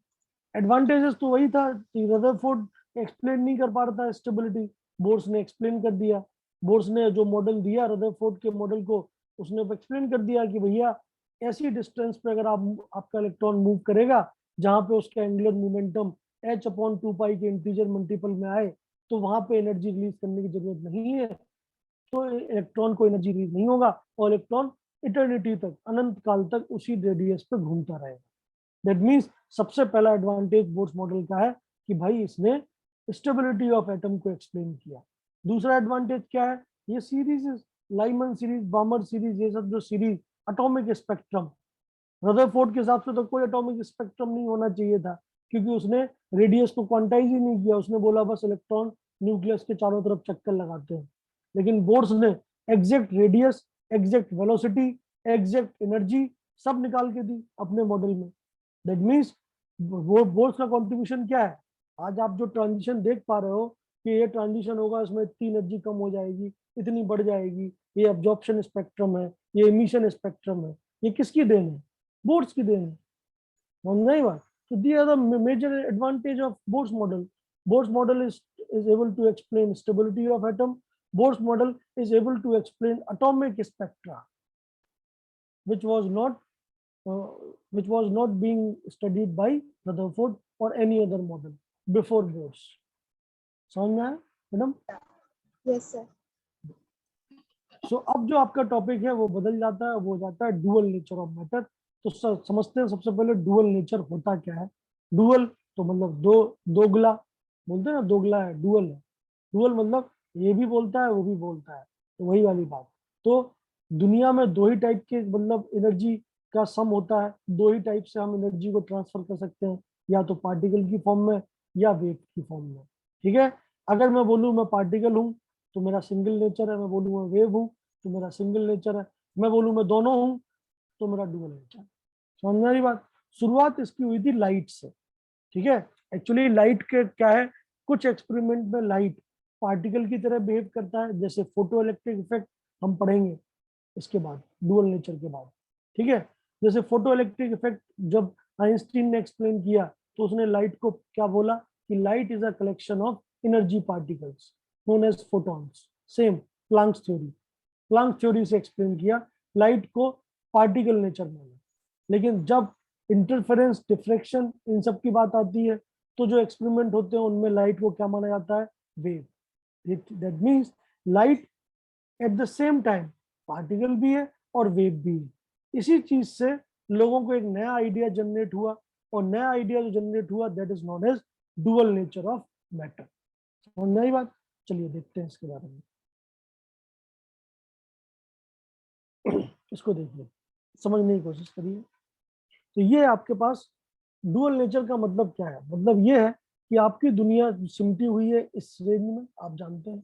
एडवांटेजेस तो वही था कि रदरफोर्ड एक्सप्लेन नहीं कर पा रहा था स्टेबिलिटी, बोर्स ने एक्सप्लेन कर दिया। बोर्स ने जो मॉडल दिया रदरफोर्ड के मॉडल को, उसने एक्सप्लेन कर दिया कि भैया ऐसी डिस्टेंस पे अगर आपका इलेक्ट्रॉन मूव करेगा जहां पे उसका एंगुलर मोमेंटम h/2π के इंटीजर मल्टीपल में आए, तो वहां पे एनर्जी रिलीज करने की जरूरत नहीं है, तो इलेक्ट्रॉन को एनर्जी रिलीज नहीं होगा और इलेक्ट्रॉन इटर्निटी तक, अनंत काल तक उसी रेडियस पे घूमता रहेगा। दैट मीन्स सबसे पहला एडवांटेज बोर्स मॉडल का है कि भाई इसने स्टेबिलिटी ऑफ एटम को एक्सप्लेन किया। दूसरा एडवांटेज क्या है? ये सीरीज, लाइमन सीरीज, बामर सीरीज, ये सब जो सीरीज, एटॉमिक स्पेक्ट्रम, रदरफोर्ड के हिसाब से तो कोई एटॉमिक स्पेक्ट्रम नहीं होना चाहिए था, क्योंकि उसने रेडियस को क्वांटाइज ही नहीं किया, उसने बोला बस इलेक्ट्रॉन न्यूक्लियस के चारों तरफ चक्कर लगाते हैं। लेकिन बोर्स ने exact radius, exact velocity, exact energy सब निकाल के दी अपने मॉडल में। दैट मीन्स वो बोर्स का कॉन्ट्रीब्यूशन क्या है? आज आप जो ट्रांजिशन देख पा रहे हो कि ये ट्रांजिशन होगा, इसमें इतनी एनर्जी कम हो जाएगी, इतनी बढ़ जाएगी, ये अब्जॉर्प्शन स्पेक्ट्रम है, ये इमिशन स्पेक्ट्रम है, ये किसकी देन है? बोर्स की देन है। समझ नहीं बात? So these are the major advantage of Bohr's model. Bohr's model is able to explain stability of atom. Bohr's model is able to explain atomic spectra, which was not being studied by Rutherford or any other model before Bohr's. समझ में आया madam? Yes, sir. सो अब जो आपका topic है वो बदल जाता है, वो हो जाता है डुअल नेचर ऑफ मैटर। तो समझते हैं सबसे पहले डुअल नेचर होता क्या है। डुअल तो मतलब दोगला, बोलते हैं ना, दोगला है, डुअल है। डुअल मतलब ये भी बोलता है वो भी बोलता है, तो वही वाली बात। तो दुनिया में 2 ही टाइप के मतलब एनर्जी का सम होता है, 2 ही टाइप से हम एनर्जी को ट्रांसफर कर सकते हैं, या तो पार्टिकल की फॉर्म में या वेव की फॉर्म में, ठीक है? अगर मैं बोलूँ मैं पार्टिकल हूँ तो मेरा सिंगल नेचर है, मैं बोलूँ मैं वेव हूँ तो मेरा सिंगल नेचर है, मैं बोलूँ मैं दोनों हूँ तो मेरा डुअल नेचर है। समझ में आ रही बात? शुरुआत इसकी हुई थी लाइट से, ठीक है? एक्चुअली लाइट के क्या है, कुछ एक्सपेरिमेंट में लाइट पार्टिकल की तरह बिहेव करता है, जैसे फोटो इलेक्ट्रिक इफेक्ट हम पढ़ेंगे इसके बाद, डुअल नेचर के बाद, ठीक है? जैसे फोटो इलेक्ट्रिक इफेक्ट जब आइंस्टीन ने एक्सप्लेन किया तो उसने लाइट को क्या बोला कि light is a collection of energy particles known as photons. Same Planck's theory से एक्सप्लेन किया, लाइट को पार्टिकल नेचर माना। लेकिन जब इंटरफेरेंस, डिफ्रैक्शन, इन सब की बात आती है तो जो एक्सपेरिमेंट होते हैं उनमें लाइट को क्या माना जाता है, wave. That means light at the same time particle भी है और वेव भी है। इसी चीज से लोगों को एक नया आइडिया जनरेट हुआ, और नया आइडिया जो जनरेट हुआ that is known as dual nature of matter. समझ में आई बात? चलिए देखते हैं इसके बारे में। इसको देखिए, समझने की कोशिश करिए। तो ये आपके पास डुअल नेचर का मतलब क्या है? मतलब ये है कि आपकी दुनिया सिमटी हुई है इस रेंज में, आप जानते हैं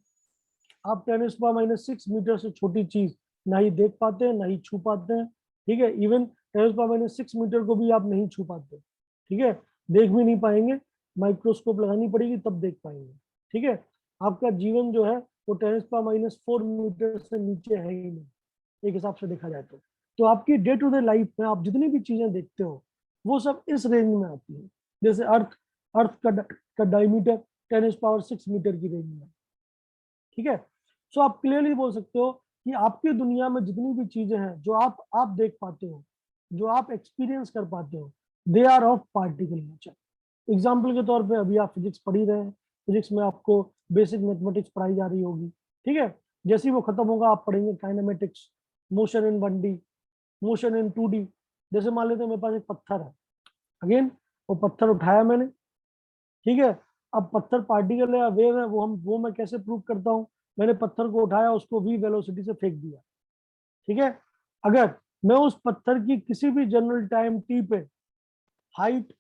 आप 10⁻⁻⁶ मीटर से छोटी चीज ना ही देख पाते हैं ना ही छू पाते हैं, ठीक है। इवन 10⁻⁶ मीटर को भी आप नहीं छू पाते, ठीक है, देख भी नहीं पाएंगे, माइक्रोस्कोप लगानी पड़ेगी तब देख पाएंगे, ठीक है। आपका जीवन जो है वो 10⁻⁴ मीटर से नीचे है ही नहीं, एक हिसाब से देखा जाए तो आपकी डे टू डे लाइफ में आप जितनी भी चीजें देखते हो वो सब इस रेंज में आती है। जैसे अर्थ का डायमीटर 10⁻⁶ मीटर की रेंज में, ठीक है। सो आप क्लियरली बोल सकते हो कि आपकी दुनिया में जितनी भी चीजें हैं जो आप देख पाते हो, जो आप एक्सपीरियंस कर पाते हो, they are of particle nature. Example के तौर पे अभी आप फिजिक्स पढ़ ही रहे हैं, फिजिक्स में आपको बेसिक मैथमेटिक्स पढ़ाई जा रही होगी, ठीक है। जैसे ही वो खत्म होगा आप पढ़ेंगे kinematics, motion in 1D, motion in 2D। जैसे मान लेते हैं मेरे पास एक पत्थर है, अगेन वो पत्थर उठाया मैंने, ठीक है। अब पत्थर पार्टिकल है या वेव है वो मैं कैसे प्रूव करता हूँ? मैंने पत्थर को उठाया, उसको v वेलोसिटी से फेंक दिया, ठीक है। अगर मैं उस पत्थर की किसी भी जनरल टाइम t पे हाइट,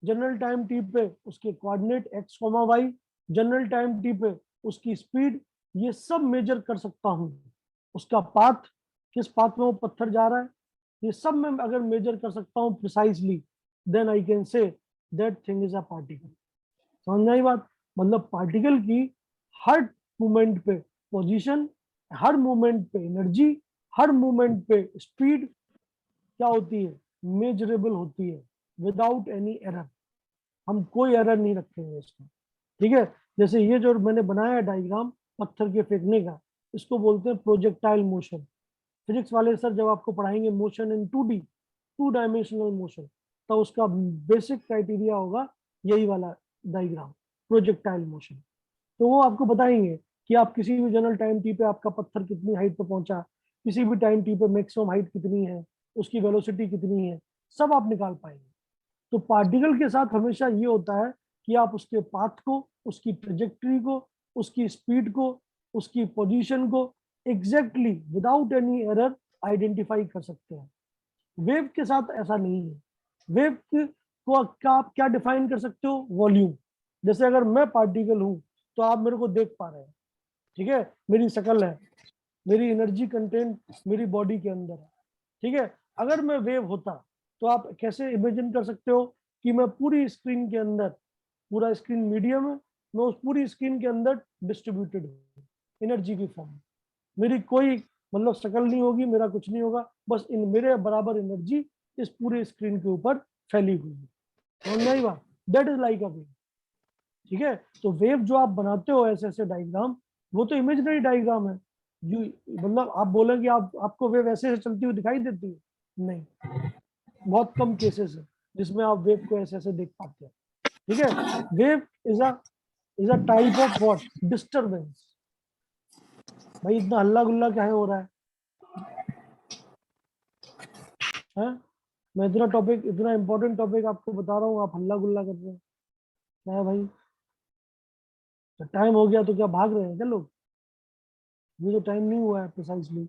जनरल टाइम t पे उसके coordinate x, y, general time t पे उसकी स्पीड, ये सब मेजर कर सकता हूँ। उसका पाथ, किस पाथ में वो पत्थर जा रहा है, ये सब मैं अगर मेजर कर सकता हूँ precisely, then I can say that thing is a particle. समझ में आई बात? मतलब पार्टिकल की हर मूवमेंट पे पोजीशन, हर मूवमेंट पे एनर्जी, हर मूवमेंट पे स्पीड क्या होती है, मेजरेबल होती है विदाउट एनी एरर। हम कोई एरर नहीं रखेंगे इसमें, ठीक है। जैसे ये जो मैंने बनाया डायग्राम पत्थर के फेंकने का, इसको बोलते हैं प्रोजेक्टाइल मोशन। फिजिक्स वाले सर जब आपको पढ़ाएंगे motion in 2D, 2 dimensional motion, तो उसका बेसिक क्राइटेरिया होगा यही वाला डायग्राम, प्रोजेक्टाइल मोशन। तो वो आपको बताएंगे कि आप किसी भी जनरल टाइम टी पे आपका पत्थर कितनी हाइट पे पहुंचा, किसी भी टाइम टी पे मैक्सिमम हाइट कितनी है, उसकी वेलोसिटी कितनी है, सब आप निकाल पाएंगे। तो पार्टिकल के साथ हमेशा ये होता है कि आप उसके पाथ को, उसकी ट्रेजेक्टरी को, उसकी स्पीड को, उसकी पोजीशन को exactly without any error identify कर सकते हैं। वेव के साथ ऐसा नहीं है। वेव को आप क्या डिफाइन कर सकते हो? वॉल्यूम। जैसे अगर मैं पार्टिकल हूं तो आप मेरे को देख पा रहे हैं, ठीक है, मेरी शक्ल है, मेरी एनर्जी कंटेंट मेरी बॉडी के अंदर है, ठीक है। अगर मैं वेव होता तो आप कैसे इमेजिन कर सकते हो कि मैं पूरी स्क्रीन के अंदर, पूरा स्क्रीन मीडियम है, मैं उस पूरी स्क्रीन के अंदर डिस्ट्रीब्यूटेड हूँ एनर्जी की फॉर्म में। मेरी कोई मतलब शक्ल नहीं होगी, मेरा कुछ नहीं होगा, बस इन मेरे बराबर एनर्जी इस पूरे स्क्रीन के ऊपर फैली हुई है। समझ में आई बात? That is like a wave, ठीक है। तो वेव जो आप बनाते हो ऐसे ऐसे डायग्राम, वो तो इमेजिनरी डायग्राम है। जो मतलब आप बोलेंगे आपको वेव ऐसे ऐसे चलती हुई दिखाई देती है? नहीं, बहुत कम केसेस है जिसमें आप वेव को ऐसे ऐसे देख पाते हैं, ठीक है। Wave is a type of what, disturbance. भाई इतना हल्ला गुल्ला क्या है हो रहा है? मैं इतना टॉपिक, इतना इंपॉर्टेंट टॉपिक आपको बता रहा हूँ, आप हल्ला गुल्ला कर रहे हैं, क्या है भाई? तो टाइम हो गया तो क्या भाग रहे हैं क्या लोग? ये तो टाइम नहीं हुआ है प्रिसाइजली।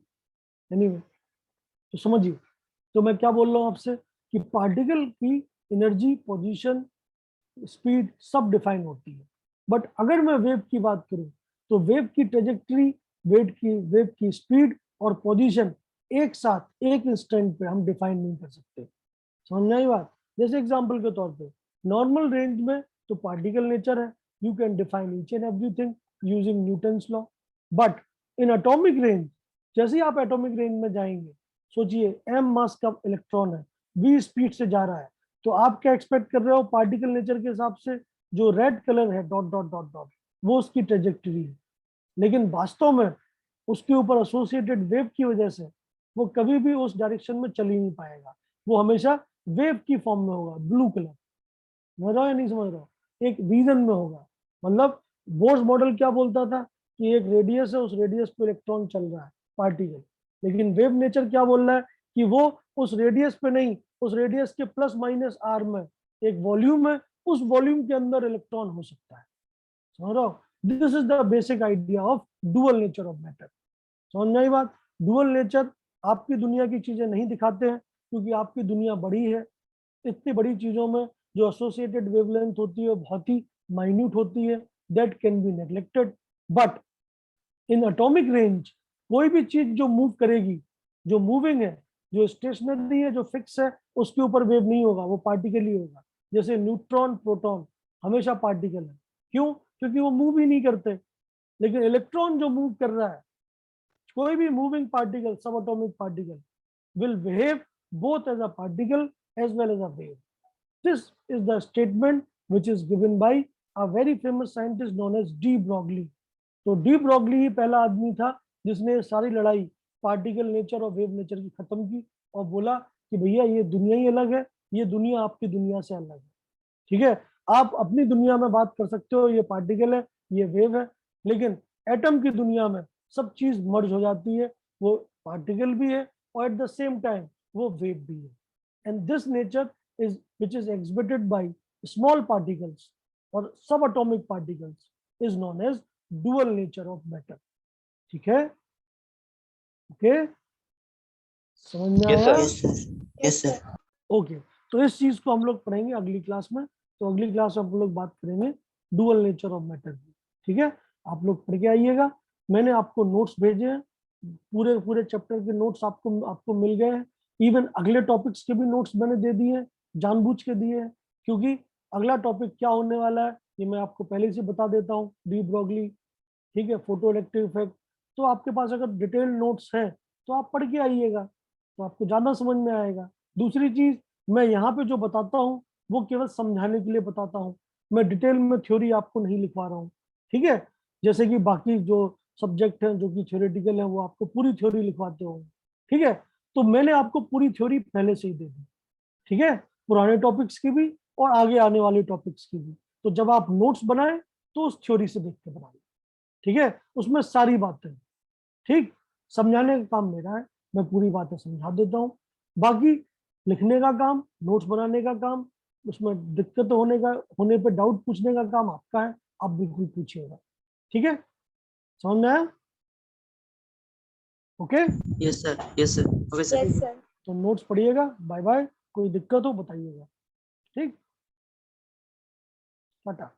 एनीवे, तो समझिए, तो मैं क्या बोल रहा हूँ आपसे कि पार्टिकल की एनर्जी, पोजीशन, स्पीड सब डिफाइन होती है। बट अगर मैं वेव की बात करूं तो वेव की ट्रेजेक्टरी, वेव की स्पीड और पोजीशन एक साथ एक इंस्टेंट पे हम डिफाइन नहीं कर सकते। समझ में आई बात? जैसे एग्जांपल के तौर पे नॉर्मल रेंज में तो पार्टिकल नेचर है, you can define each and everything using Newton's law. But in atomic range, जैसे ही आप एटॉमिक रेंज में जाएंगे, सोचिए m मास का इलेक्ट्रॉन है, v स्पीड से जा रहा है, तो आप क्या एक्सपेक्ट कर रहे हो? पार्टिकल नेचर के हिसाब से जो रेड कलर है डॉट डॉट डॉट डॉट, वो उसकी ट्रेजेक्टरी है। लेकिन वास्तव में उसके ऊपर एसोसिएटेड वेव की वजह से वो कभी भी उस डायरेक्शन में चल ही नहीं पाएगा, वो हमेशा वेव की फॉर्म में होगा, ब्लू कलर। समझ रहे हो या नहीं समझ रहे हो? एक रीजन में होगा। मतलब बोर्स मॉडल क्या बोलता था कि एक रेडियस है, उस रेडियस पे इलेक्ट्रॉन चल रहा है, पार्टिकल। लेकिन वेव नेचर क्या बोल रहा है कि वो उस रेडियस पे नहीं, उस रेडियस के प्लस माइनस आर में एक वॉल्यूम है, उस वॉल्यूम के अंदर इलेक्ट्रॉन हो सकता है। समझ रहे हो? This is the basic idea of dual nature of matter. समझ में आई बात? डुअल नेचर आपकी दुनिया की चीजें नहीं दिखाते हैं, क्योंकि आपकी दुनिया बड़ी है। इतनी बड़ी चीजों में जो एसोसिएटेड वेवलेंथ होती है बहुत ही माइन्यूट होती है, that can be neglected. But in atomic range कोई भी चीज जो मूव करेगी, जो मूविंग है, जो स्टेशनरी है, जो फिक्स है, उसके ऊपर वेव नहीं होगा, वो पार्टिकल ही होगा। जैसे न्यूट्रॉन प्रोटॉन हमेशा पार्टिकल है। क्यों? क्योंकि वो मूव ही नहीं करते। लेकिन इलेक्ट्रॉन जो मूव कर रहा है, कोई भी मूविंग पार्टिकल, सब atomic particle will behave both as a particle as well as a wave. This is the statement which is given by a very famous scientist known as de Broglie. तो de Broglie ही पहला आदमी था जिसने सारी लड़ाई particle nature और wave nature की खत्म की और बोला कि भैया ये दुनिया ही अलग है, ये दुनिया आपकी दुनिया से अलग है। ठीक है, आप अपनी दुनिया में बात कर सकते हो ये पार्टिकल है, ये वेव है, लेकिन एटम की दुनिया में सब चीज मर्ज हो जाती है, वो पार्टिकल भी है और एट द सेम टाइम वो वेव भी है। And this nature is which is exhibited by small particles और subatomic particles is known as dual nature of matter. ठीक है? ओके, समझ में आया? Yes sir. ओके, तो इस चीज को हम लोग पढ़ेंगे अगली क्लास में। तो अगली क्लास में हम लोग बात करेंगे डुअल नेचर ऑफ मैटर की। ठीक है, आप लोग पढ़ के आइएगा। मैंने आपको नोट्स भेजे हैं, पूरे पूरे चैप्टर के नोट्स आपको मिल गए हैं। इवन अगले टॉपिक्स के भी नोट्स मैंने दे दिए हैं, जानबूझ के दिए हैं, क्योंकि अगला टॉपिक क्या होने वाला है ये मैं आपको पहले से बता देता हूँ। डी ब्रॉगली, ठीक है, फोटो इलेक्ट्रिक इफेक्ट। तो आपके पास अगर डिटेल नोट्स हैं तो आप पढ़ के आइएगा, तो आपको ज्यादा समझ में आएगा। दूसरी चीज, मैं यहाँ पे जो बताता हूँ वो केवल समझाने के लिए बताता हूँ, मैं डिटेल में थ्योरी आपको नहीं लिखवा रहा हूँ। ठीक है, जैसे कि बाकी जो सब्जेक्ट हैं जो कि थ्योरेटिकल है वो आपको पूरी थ्योरी लिखवाते हो। ठीक है, तो मैंने आपको पूरी थ्योरी पहले से ही दे दी। ठीक है, पुराने टॉपिक्स की भी और आगे आने वाले टॉपिक्स की भी। तो जब आप नोट्स बनाए तो उस थ्योरी से देख के बनाए। ठीक है, उसमें सारी बातें, ठीक, समझाने का काम मेरा है, मैं पूरी बातें समझा देता हूँ। बाकी लिखने का काम, नोट्स बनाने का काम, उसमें दिक्कत होने पे डाउट पूछने का काम आपका है, आप बिल्कुल पूछिएगा। ठीक है, समझ में आया? Okay, yes sir. Okay sir. Yes, sir. तो नोट्स पढ़िएगा। बाय बाय, कोई दिक्कत हो बताइएगा। ठीक, टाटा।